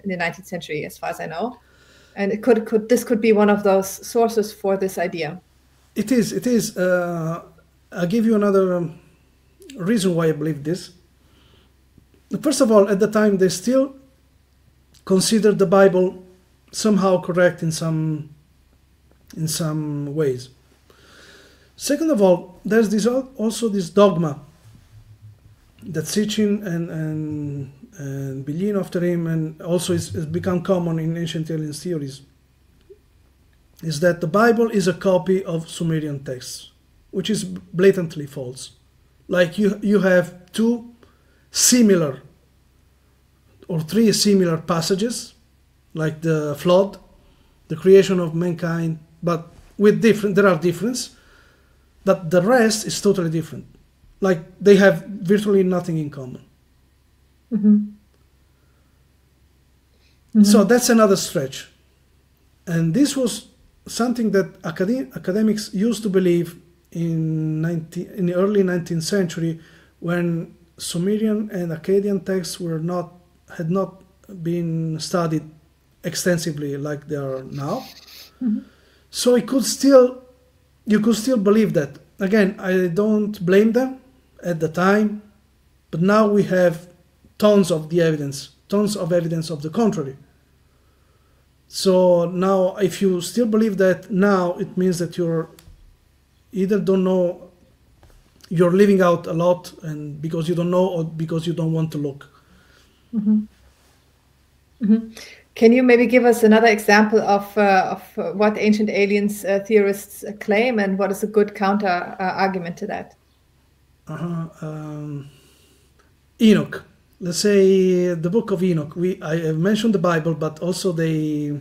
19th century, as far as I know, and this could be one of those sources for this idea. It is. I'll give you another reason why I believe this. First of all, at the time, they still considered the Bible somehow correct in some ways. Second of all, there's also this dogma that Sitchin and Biglino after him, and also has become common in ancient aliens theories, is that the Bible is a copy of Sumerian texts, which is blatantly false. Like you have 2 similar or 3 similar passages, like the flood, the creation of mankind, but there are differences, but the rest is totally different. Like they have virtually nothing in common. Mm-hmm. Mm-hmm. So that's another stretch. And this was something that academics used to believe in the early 19th century, when Sumerian and Akkadian texts had not been studied extensively like they are now. Mm-hmm. So you could still believe that. Again, I don't blame them at the time, but now we have tons of evidence of the contrary. So now, if you still believe that now, it means that you're either don't know, you're leaving out a lot, and because you don't know, or because you don't want to look. Mm-hmm. Mm-hmm. Can you maybe give us another example of what ancient aliens theorists claim, and what is a good counter argument to that? Enoch. Let's say the book of Enoch. I have mentioned the Bible, but also they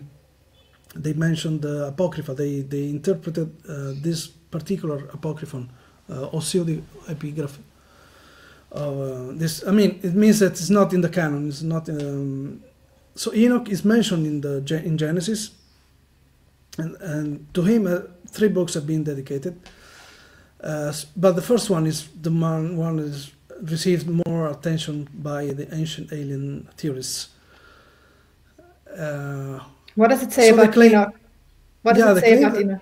mentioned the Apocrypha. They interpreted this particular Apocryphon, or pseudo-epigraphy. This, I mean, it means that it's not in the canon. It's not. So Enoch is mentioned in Genesis, and to him 3 books have been dedicated. But the first one is the one that is received more attention by the ancient alien theorists. What does it say about Enoch? What does it say about Enoch?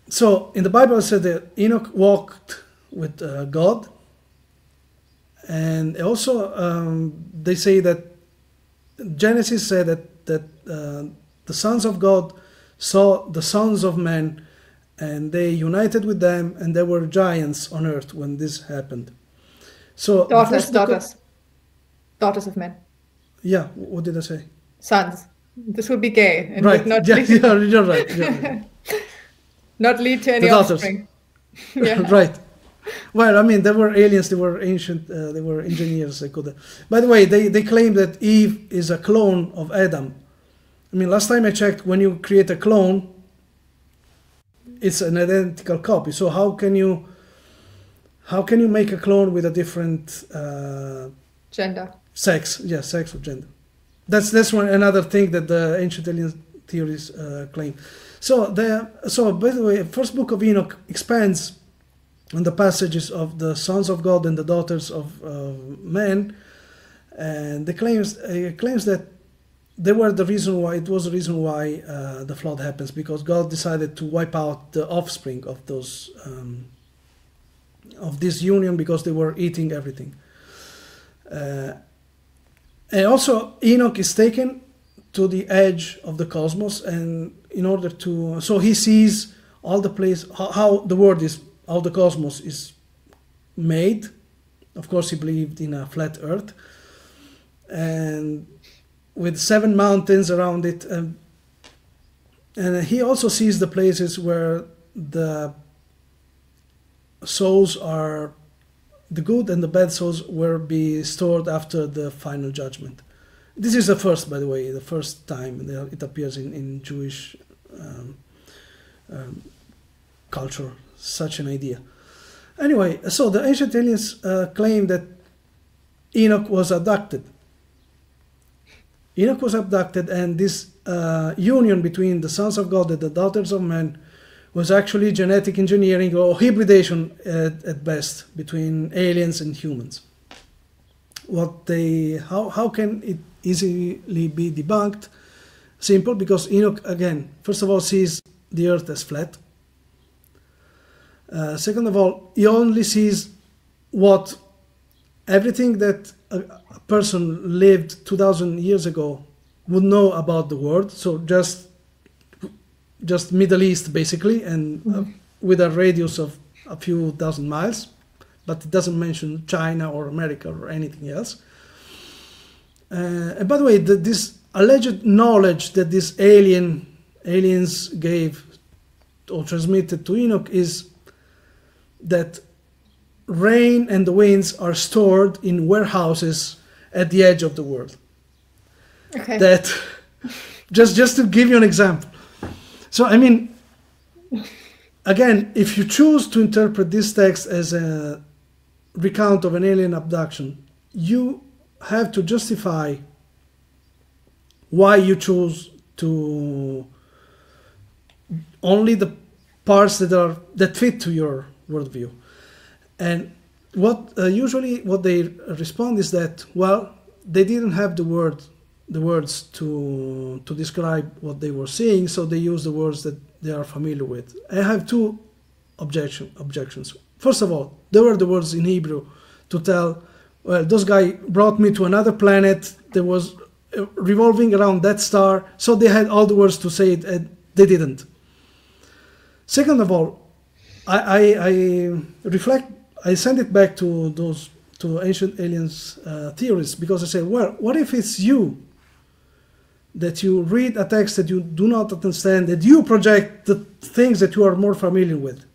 So in the Bible it said that Enoch walked with God, and also they say that Genesis said that the sons of God saw the sons of men, and they united with them, and there were giants on earth when this happened. So daughters of men. Yeah, what did I say? Sons. This would be gay, and right? Would not you're right. not lead to any offspring. Yeah. Right. Well, I mean, they were aliens. They were ancient. They were engineers. They could. By the way, they claim that Eve is a clone of Adam. I mean, last time I checked, when you create a clone, it's an identical copy. So how can you make a clone with a different gender, sex? Yeah, sex or gender. That's another thing that the ancient alien theories claim. So by the way, first book of Enoch expands on the passages of the sons of God and the daughters of men, and it claims that they were the reason why the flood happens, because God decided to wipe out the offspring of those of this union because they were eating everything. And also Enoch is taken to the edge of the cosmos, and so he sees all the place how the world is, how the cosmos is made. Of course, he believed in a flat Earth, and with 7 mountains around it, and he also sees the places where the souls are, the good and the bad souls will be stored after the final judgment. This is the first, by the way, the first time it appears in Jewish culture, such an idea. Anyway, so the ancient aliens claim that Enoch was abducted. Enoch was abducted, and this union between the sons of God and the daughters of men was actually genetic engineering or hybridization at best between aliens and humans. How can it easily be debunked? Simple, because Enoch, again, first of all, sees the earth as flat. Second of all, he only sees everything that a person lived 2,000 years ago would know about the world. So just Middle East, basically, and with a radius of a few thousand miles, but it doesn't mention China or America or anything else. And by the way, this alleged knowledge that these aliens gave or transmitted to Enoch is that rain and the winds are stored in warehouses at the edge of the world. Okay. That just to give you an example. So I mean, again, if you choose to interpret this text as a recount of an alien abduction, you have to justify why you choose to only the parts that fit to your worldview. And usually what they respond is that, well, they didn't have the words to describe what they were seeing, so they use the words that they are familiar with. I have two objections. First of all, there were the words in Hebrew to tell, well, this guy brought me to another planet that was revolving around that star, so they had all the words to say it, and they didn't. Second of all, I send it back to ancient aliens theories, because I say, well, what if it's you that you read a text that you do not understand, that you project the things that you are more familiar with,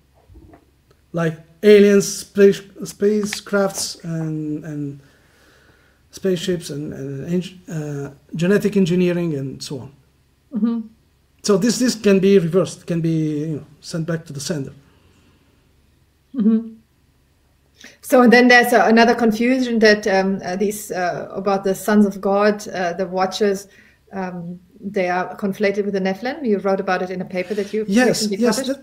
like aliens, spacecrafts, and spaceships, and genetic engineering, and so on. Mm-hmm. So this can be reversed, can be sent back to the sender. Mm-hmm. So then there's another confusion that these about the sons of God, the watchers, they are conflated with the Nephilim. You wrote about it in a paper that you recently published.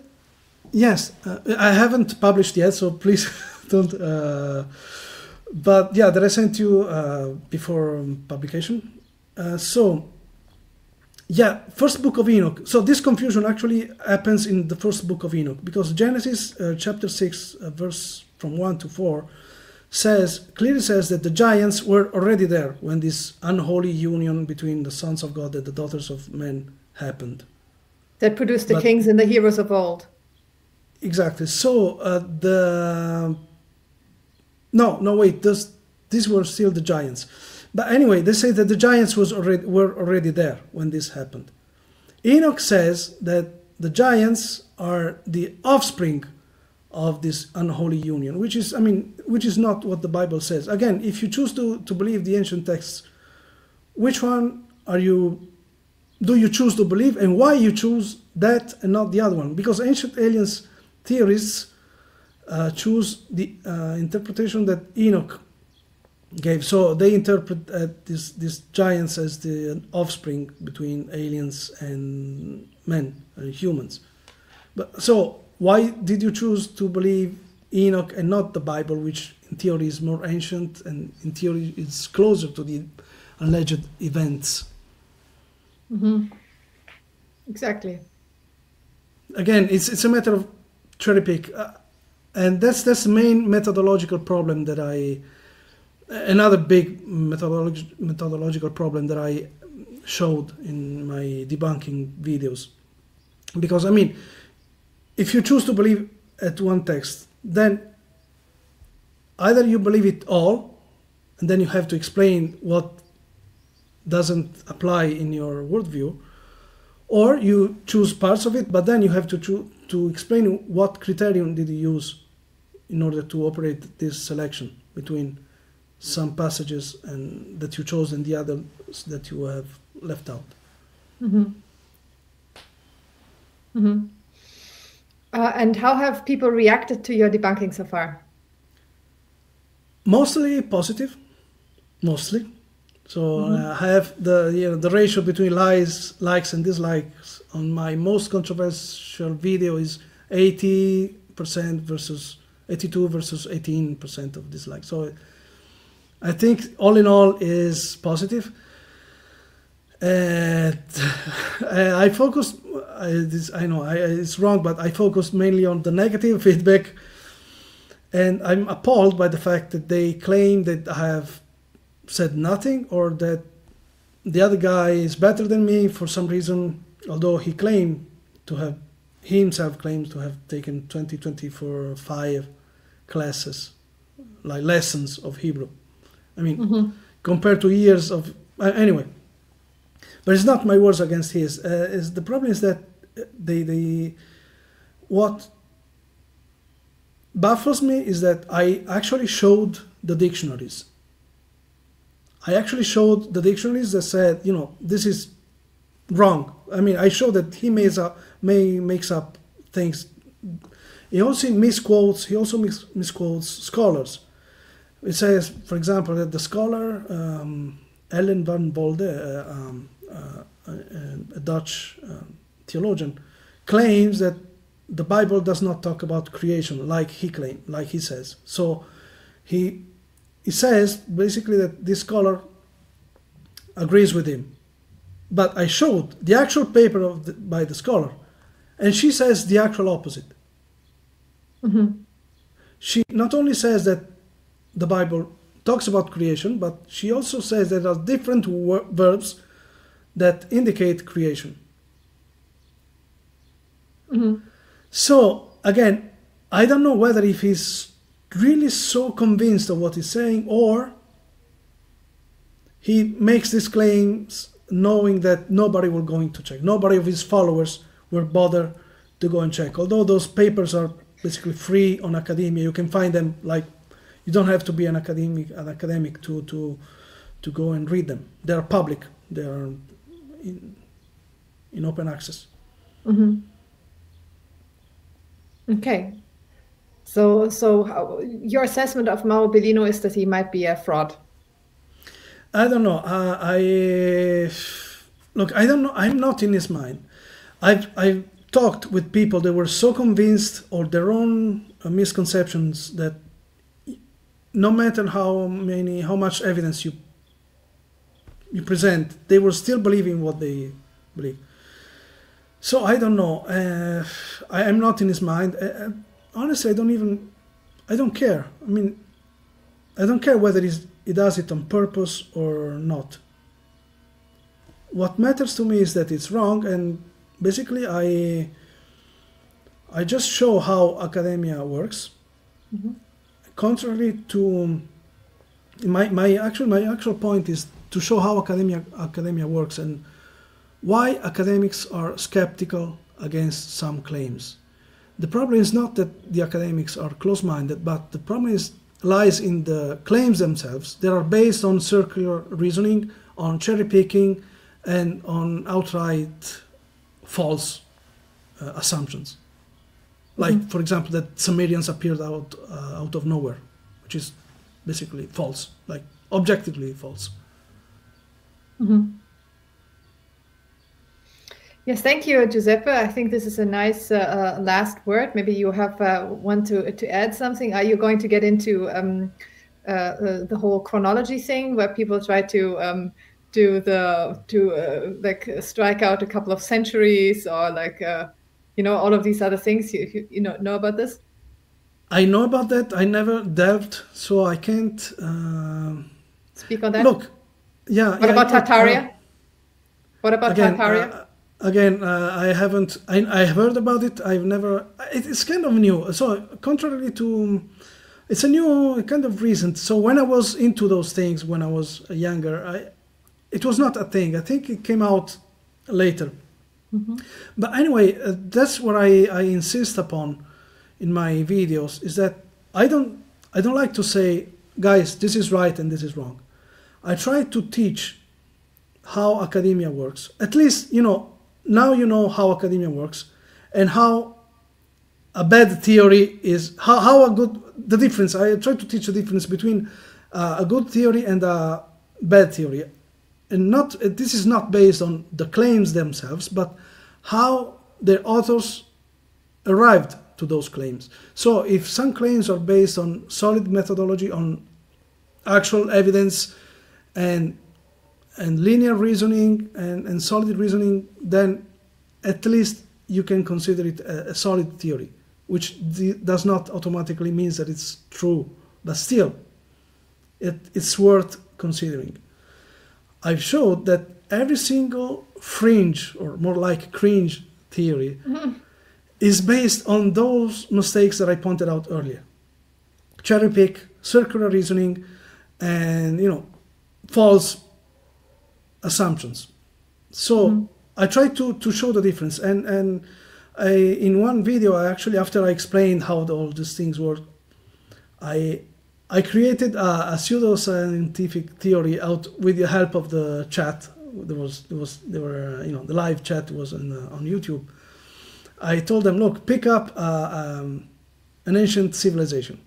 Yes. I haven't published yet, so please don't. But yeah, that I sent you before publication. First book of Enoch. So this confusion actually happens in the first book of Enoch, because Genesis chapter 6, verse from 1 to 4, clearly says that the giants were already there when this unholy union between the sons of God and the daughters of men happened. That produced the kings and the heroes of old. Exactly. So these were still the giants. But anyway, they say that the giants were already there when this happened. Enoch says that the giants are the offspring of this unholy union, which is, which is not what the Bible says. Again, if you choose to believe the ancient texts, which one do you choose to believe, and why you choose that and not the other one? Because ancient aliens theorists choose the interpretation that Enoch gave. So they interpret these giants as the offspring between aliens and men and humans. But so why did you choose to believe Enoch and not the Bible, which in theory is more ancient and in theory is closer to the alleged events? Exactly. Again, it's a matter of cherry pick, and that's the main methodological problem that another big methodological problem that I showed in my debunking videos. Because if you choose to believe at one text, then either you believe it all, and then you have to explain what doesn't apply in your worldview, or you choose parts of it, but then you have to explain what criterion did you use in order to operate this selection between some passages and that you chose and the others that you have left out. And how have people reacted to your debunking so far? Mostly positive, mostly. So I have the ratio between likes and dislikes on my most controversial video is 80% versus 82 versus 18% of dislikes. So I think all in all is positive. I focused. I know it's wrong, but I focused mainly on the negative feedback, and I'm appalled by the fact that they claim that I have said nothing, or that the other guy is better than me for some reason, although he himself claims to have taken 24/5 classes, like lessons of Hebrew. Compared to years of anyway. But it's not my words against his. The problem is that what baffles me is that I actually showed the dictionaries. I actually showed the dictionaries that said, this is wrong. I showed that he makes up things. He also misquotes scholars. It says, for example, that the scholar Ellen van Bolde, a Dutch theologian, claims that the Bible does not talk about creation like he says. So he says basically that this scholar agrees with him. But I showed the actual paper by the scholar, and she says the actual opposite. She not only says that the Bible talks about creation, but she also says that there are different verbs that indicate creation. So again, I don't know whether if he's really so convinced of what he's saying, or he makes these claims knowing that nobody will going to check. Nobody of his followers will bother to go and check. Although those papers are basically free on academia, you can find them. Like, you don't have to be an academic to go and read them. They are public. They are in open access. Okay. So your assessment of Mauro Biglino is that he might be a fraud. I don't know. Look, I don't know. I'm not in his mind. I've talked with people that were so convinced of their own misconceptions that no matter how much evidence you present, they were still believing what they believe. So I don't know. I am not in his mind. Honestly, I don't care. I don't care whether he does it on purpose or not. What matters to me is that it's wrong, and basically I just show how academia works. Contrary to my actual point is to show how academia works and why academics are skeptical against some claims. the problem is not that the academics are close-minded, but the problem lies in the claims themselves. They are based on circular reasoning, on cherry-picking, and on outright false assumptions. Like, for example, that Sumerians appeared out of nowhere, which is basically false, like objectively false. Yes, thank you, Giuseppe. I think this is a nice last word. Maybe you have want to add something. Are you going to get into the whole chronology thing, where people try to like strike out a couple of centuries, or like all of these other things? You know about this? I know about that. I never delved, so I can't speak on that. Look, yeah. What about Tartaria? What about Tartaria? Again, I haven't. I heard about it. I've never. It's kind of new. So contrary to, it's a new kind of recent. So when I was into those things when I was younger, it was not a thing. I think it came out later. But anyway, that's what I insist upon in my videos, is that I don't like to say, guys, this is right and this is wrong. I try to teach how academia works. At least, now you know how academia works, and how a bad theory is, how a good, the difference. I try to teach the difference between a good theory and a bad theory. And this is not based on the claims themselves, but how the authors arrived to those claims. So if some claims are based on solid methodology, on actual evidence and linear reasoning and solid reasoning, then at least you can consider it a solid theory, which does not automatically mean that it's true, but still it's worth considering. I've showed that every single fringe, or more like cringe theory, is based on those mistakes that I pointed out earlier. Cherry pick, circular reasoning, and false assumptions. So I try to show the difference, and in one video, after I explained how all these things work, I created a pseudo-scientific theory out with the help of the chat. The live chat was on YouTube. I told them, look, pick up an ancient civilization.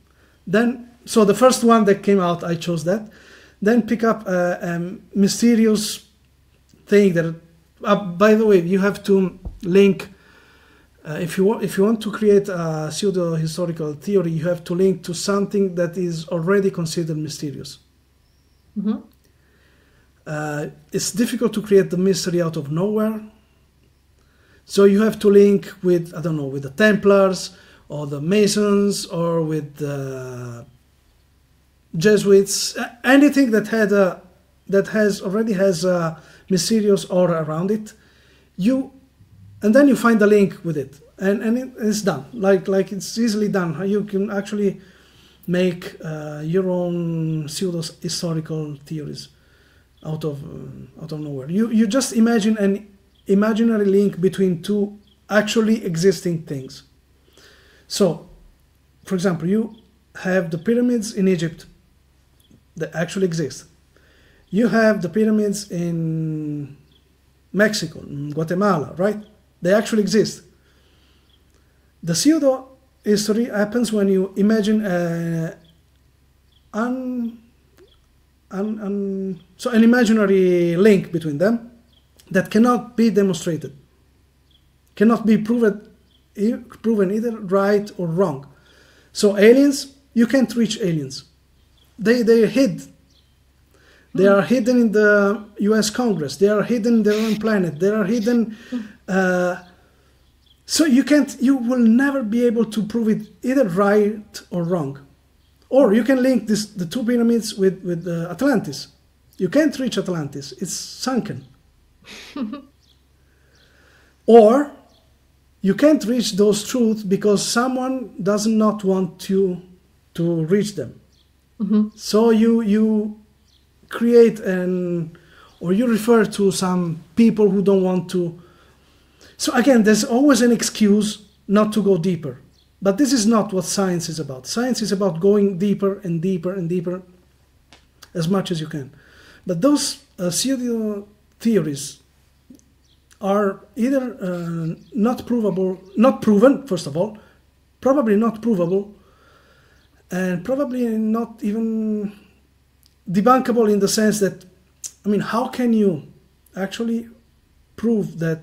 So the first one that came out, I chose that. Then pick up a mysterious thing that, by the way, you have to link. If you want to create a pseudo-historical theory, you have to link to something that is already considered mysterious. It's difficult to create the mystery out of nowhere. So you have to link with, I don't know, with the Templars, or the Masons, or with the Jesuits, anything that already has a mysterious aura around it. And then you find a link with it, and it's done. Like it's easily done. You can actually make your own pseudo-historical theories out of nowhere. You just imagine an imaginary link between two actually existing things. So, for example, you have the pyramids in Egypt that actually exist. You have the pyramids in Mexico, in Guatemala, right? They actually exist. The pseudo-history happens when you imagine an imaginary link between them that cannot be demonstrated, cannot be proven either right or wrong. So aliens, you can't reach aliens. They're hid. They are hidden in the U.S. Congress. They are hidden in their own planet. They are hidden. So you will never be able to prove it either right or wrong. Or you can link the two pyramids with Atlantis. You can't reach Atlantis. It's sunken. Or you can't reach those truths because someone does not want you to reach them. So you create or you refer to some people who don't want to. So again, there's always an excuse not to go deeper. But this is not what science is about. Science is about going deeper and deeper and deeper as much as you can. But those pseudo theories are either not provable, not proven, first of all, probably not provable, and probably not even debunkable in the sense that, I mean, how can you actually prove that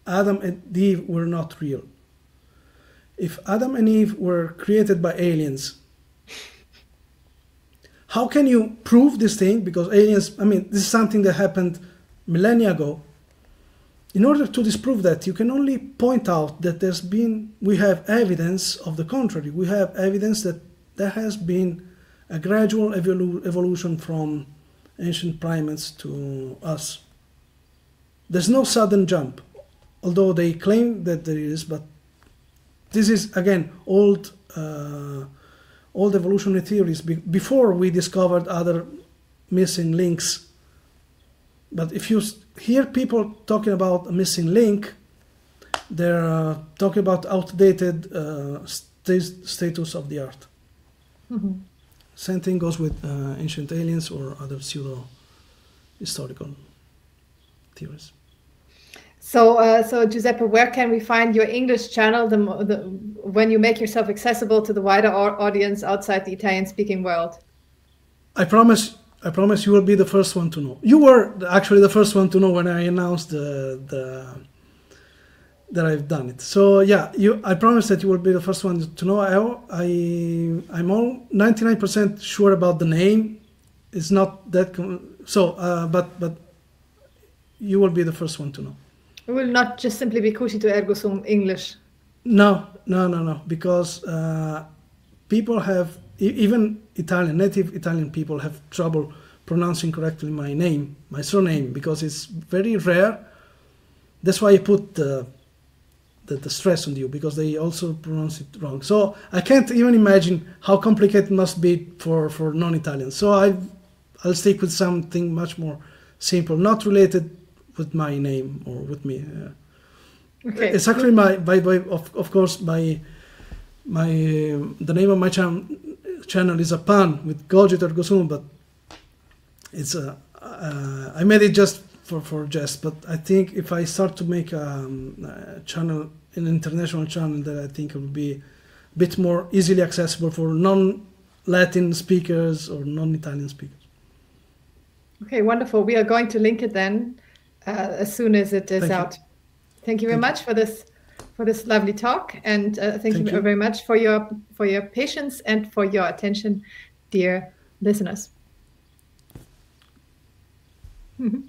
Adam and Eve were not real? If Adam and Eve were created by aliens, how can you prove this thing? Because aliens, I mean, this is something that happened millennia ago. In order to disprove that, you can only point out that we have evidence of the contrary. We have evidence that there has been a gradual evolution from ancient primates to us. There's no sudden jump, although they claim that there is, but this is, again, old evolutionary theories before we discovered other missing links. But if you hear people talking about a missing link, they're talking about outdated status of the art. Mm-hmm. Same thing goes with ancient aliens or other pseudo-historical theories. So Giuseppe, where can we find your English channel when you make yourself accessible to the wider audience outside the Italian-speaking world? I promise you will be the first one to know. You were actually the first one to know when I announced that I've done it. So yeah, I promise that you will be the first one to know. I'm all 99% sure about the name. It's not that but you will be the first one to know. It will not just simply be Cuscito ergo sum English. No, because people have, even native Italian people have trouble pronouncing correctly my surname, because it's very rare. That's why I put the stress on you, because they also pronounce it wrong. So I can't even imagine how complicated it must be for non-Italians. So I'll stick with something much more simple, not related with my name or with me. Okay. It's actually of course the name of my channel is a pun with Gojit ergo sum, but it's I made it just for jest. But I think if I start to make a channel, an international channel, that I think it will be a bit more easily accessible for non-Latin speakers or non-Italian speakers. Okay, wonderful. We are going to link it then as soon as it is out. Thank you very much for this lovely talk, and thank you very much for your patience and for your attention, dear listeners. Mm-hmm.